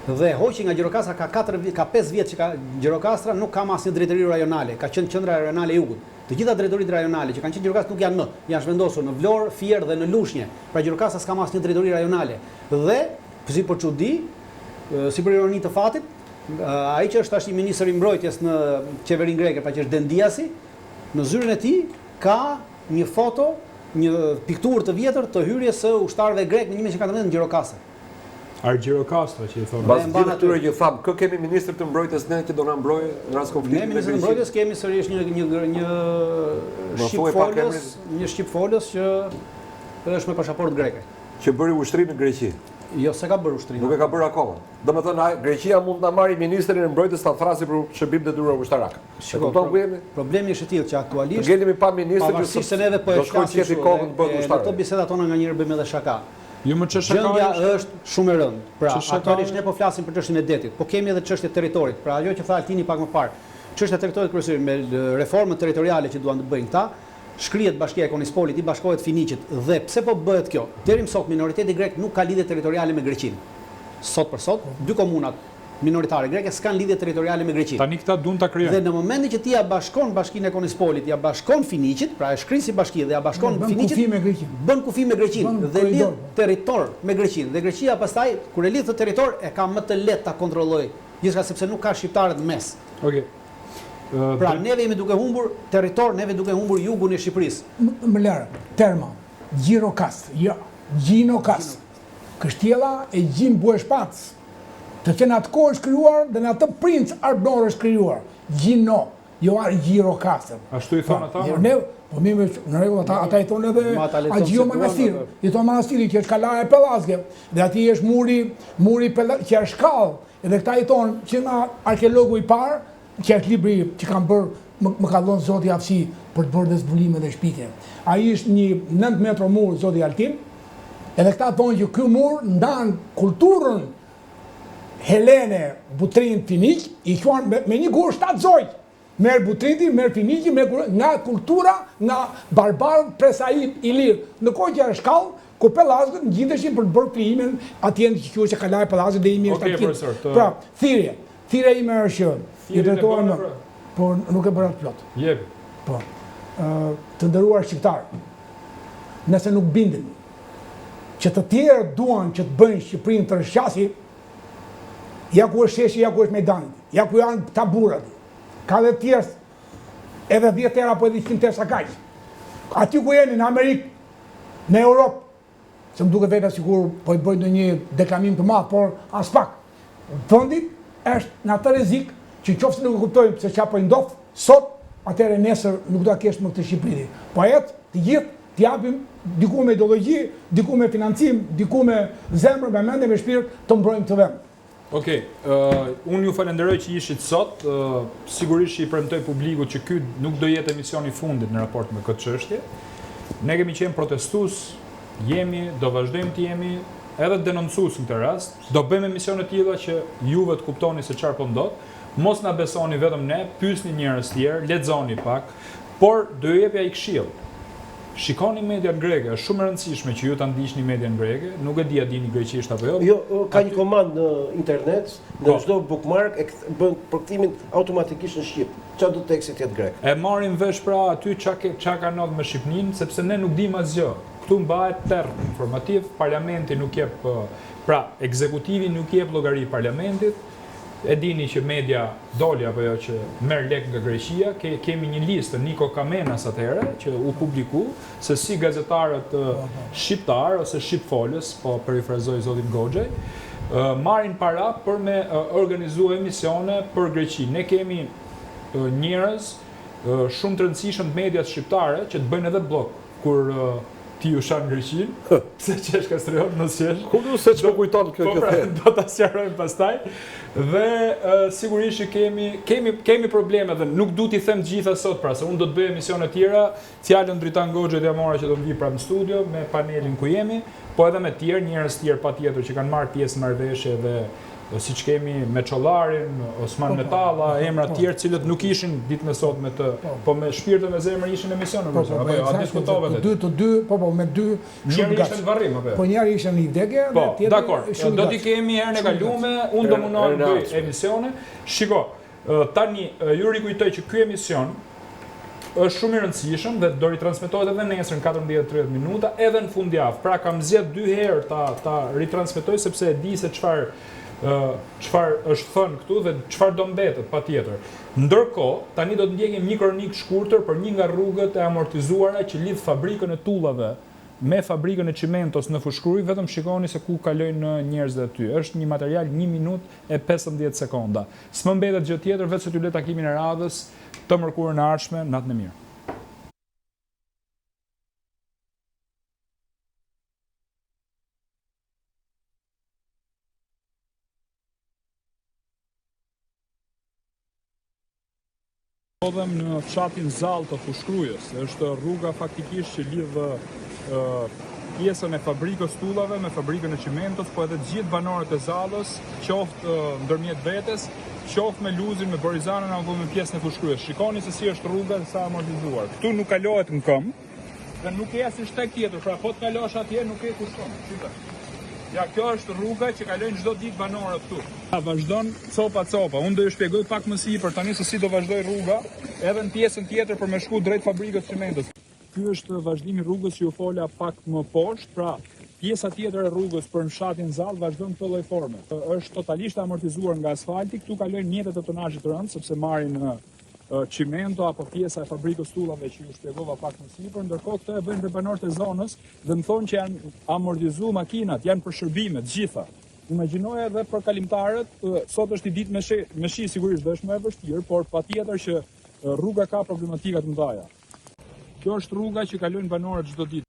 Dhe hoqi nga Gjirokastra ka 5 vjet që ka Gjirokastra, nuk ka asnjë drejtëri rajonale, ka qenë qendra rajonale e jugut. Të gjitha drejtoritë rajonale që kanë qenë Gjirokastra nuk janë më, janë zhvendosur në Vlorë, Fier dhe në Lushnjë. Pra Gjirokastra s'ka asnjë drejtori rajonale. Dhe si për çudi, si për ironi të fatit, ai që është tash i ministri i mbrojtjes në qeverinë greke, pra që është Dendiasi, në zyrën e tij ka një foto, një pikturë të vjetër të hyrjes së ushtarëve grek në 1914 në Gjirokastër. Gjirokastra që i thonë. Pas gjithë këtyre që tham, kë kemi ministër të mbrojtjes ne që do na mbrojë në rast konflikti. Ne ministër të mbrojtjes kemi sërish një shqip folës që është me pasaportë greke. Që bëri ushtri në Greqi. Jo, se ka bërë ushtri. Nuk e ka bërë akoma. Domethënë Greqia mund ta marrë ministrin e mbrojtjes ta thrasë për shërbim detyror ushtarak. Problemi është i tillë që aktualisht ngelemi pa ministër pavarësisht se neve po e shkasim kokën bëhet ushtarak. Këto bisedat tona nganjëherë bëjmë edhe shaka. Jo më çështja gjendja është shumë e rëndë. Pra, aktualisht ne po flasim për çështjen e detit, po kemi edhe çështjen e territorit. Pra, ajo që tha Altini pak më parë, çështja e territorit kryesisht me reformën territoriale që duan të bëjnë këta, shkrihet Bashkia e Konispolit, i bashkohet Finiqit dhe pse po bëhet kjo? Deri më sot minoriteti grek nuk ka lidhje territoriale me Greqinë. Sot për sot, dy komunat minoritare greke s'kan lidhje territoriale me Greqinë. Tani këta duan ta krijojnë. Dhe në momentin që ti ja bashkon Bashkinë e Konispolit, ja bashkon Finiqit, pra e shkrin si bashki dhe ja bashkon Finiqit, bën kufi me Greqinë dhe lidh territor me Greqinë. Dhe Greqia pastaj kur e lidh të territor e ka më të lehtë ta kontrollojë, gjithashtu sepse nuk ka shqiptarët mes. Okej. Pra neve jemi duke humbur territor, neve duke humbur jugun e Shqipërisë. Më lërë, Terma, Gjirokastër, jo, Gjinokastër. Kështjella e Gjin Bueshpatës, të që në atë kohë është krijuar dhe në atë princ Arbnor është krijuar. Gjino, jo Gjirokastër. Ashtu i thonë ata? Ne, po mirë, në rregull ata i thonë edhe Agjio Manastiri, i thonë Manastiri që është kala e Pellazge, dhe aty është muri që është shkallë, edhe këta i thonë që nga arkeologu i parë, që është libri që kanë bërë, më ka dhënë Zoti aftësi për të bërë dhe zbulime dhe shpikje. Ai është një 9 metro mur Zoti Altin, edhe këta thonë që ky mur ndan kulturën Helene, Butrin, Finiq, i quan me një gur 7 zoj. Merë Butriti, merë Finiqi, nga kultura, nga barbarët Presait i lirë. Në kohë që është shkallë, ku Pellazgët ngjiteshin për të bërë krijimin atje që quhet se kala e Pellazgët dhe imi është atje. Pra, thirrja ime është që i drejtohem, po nuk e bëra të plot. Jep. Po. Të nderuar shqiptar, nëse nuk bindeni që të tjerë duan që të bëjnë Shqipërinë të rëshqasi, ja ku është sheshi, ja ku është Mejdani, ja ku janë taburat, ka dhe tjerës, edhe 10 tera po edhe 100 tera sa kaq. Aty ku jeni në Amerikë, në Europë, se më duke vetë sigur po i bëjnë në një deklamim të madh, por as pak. Vendi është në atë rrezik që qoftë nuk e kuptojmë se çfarë po i ndodh sot, atëherë nesër nuk do ta kesh më këtë Shqipëri. Po jetë të gjithë t'i japim diku me ideologji, diku me financim, diku me zemër, me mendje, me shpirt, të mbrojmë të vend. Okej, unë ju falenderoj që ishit sot, sigurisht që i premtoj publikut që ky nuk do jetë emisioni i fundit në raport me këtë çështje. Ne kemi qenë protestues, jemi, do vazhdojmë të jemi, edhe denoncues në këtë rast, do bëjmë emisione të tilla që juve të kuptoni se çfarë po ndodh. Mos na besoni vetëm ne, pyesni njerëz tjerë, lexoni pak, por do ju jepja i këshill. Shikoni median greke, është shumë e rëndësishme që ju ta ndiqni median greke, nuk e di a dini greqisht apo jo. Jo, ka një komand në internet, në çdo bookmark e bën përktimin automatikisht në shqip. Çfarë do tekstit jetë grek? E marrin vesh pra aty çka ka ndodhur me Shqipërinë, sepse ne nuk dimë asgjë. Këtu mbahet terr informativ, parlamenti nuk jep, pra ekzekutivi nuk jep llogari parlamentit. E dini që media doli apo jo që merr lek nga Greqia, kemi një listë Niko Kamenas atëherë që u publiku se si gazetarët shqiptar ose shqipfolës, po perifrazoj zotin Goxhaj, marrin para për me organizuar emisione për Greqi. Ne kemi njerëz shumë të rëndësishëm të medias shqiptare që të bëjnë edhe blok kur ti u shan Greqin, pse qesh Kastriot, mos qesh. Ku du se që më kujton kjo pra, the? do ta sqarojmë pastaj. Dhe sigurisht që kemi probleme dhe nuk du t'i them gjitha sot, pra se unë do të bëj emisione tjera, fjalën Dritan Goxhet ja mora që do të vi pra në studio me panelin ku jemi, po edhe me tjerë, njerëz tjerë patjetër që kanë marrë pjesë në marrëveshje dhe siç kemi me Çollarin, Osman Metalla, emra të tjerë cilët nuk ishin ditën e sotme të, po me shpirtën e zemër ishin në emision, apo jo, diskutove vetë. Të dy, me dy njëri ishte në varrim, apo jo? Po njëri ishte në vdekje, po, dakor. Do t'i kemi herën e kalume, unë do mundohem të bëj emisione. Shiko, tani ju rikujtoj që ky emision është shumë i rëndësishëm dhe do ritransmetohet edhe nesër në 14:30 minuta, edhe në fundjavë. Pra kam zgjedh 2 herë ta ritransmetoj sepse e di se çfarë është thënë këtu dhe çfarë do mbetet patjetër. Ndërkohë, tani do të ndjekim një kronikë shkurtër për një nga rrugët e amortizuara që lidh fabrikën e tullave me fabrikën e Çimentos në Fushkruj, vetëm shikoni se ku kalojnë njerëzit aty. Është një material 1 minutë e 15 sekonda. S'më mbetet gjë tjetër veç se t'ju le takimin e radhës të mërkurën e ardhshme, natën e mirë. Ndodhem në fshatin Zall të Fushkrujës. Është rruga faktikisht që lidh pjesën e fabrikës tullave me fabrikën e Çimentos, po edhe gjithë banorët e Zallës, qoftë ndërmjet vetes, qoftë me Luzin, me Borizanën apo me pjesën e Fushkrujës. Shikoni se si është rruga dhe sa amortizuar. Këtu nuk kalohet në këmbë dhe nuk e si shtek tjetër, pra po të kalosh atje nuk e kushton. Ja, kjo është rruga që kalojnë çdo ditë banorët këtu. Vazhdon copa. Unë do ju shpjegoj pak më sipër tani se si do vazhdoj rruga, edhe në pjesën tjetër për me shku drejt fabrikës Çimentos. Ky është vazhdimi i rrugës që ju fola pak më poshtë, pra pjesa tjetër e rrugës për në fshatin Zall vazhdon këtë lloj forme. Është totalisht amortizuar nga asfalti, këtu kalojnë mjetet e tonazhit të rënd sepse marrin Çimento apo pjesa e fabrikës tullave që ju shpjegova pak më sipër, ndërkohë këtë e bëjnë dhe banorët e zonës dhe më thonë që janë amortizuar makinat, janë për shërbime të gjitha. Imagjinoja edhe për kalimtarët, sot është i ditë me shi sigurisht dhe është më e vështirë, por patjetër që rruga ka problematika të mëdha. Kjo është rruga që kalojnë banorët çdo ditë.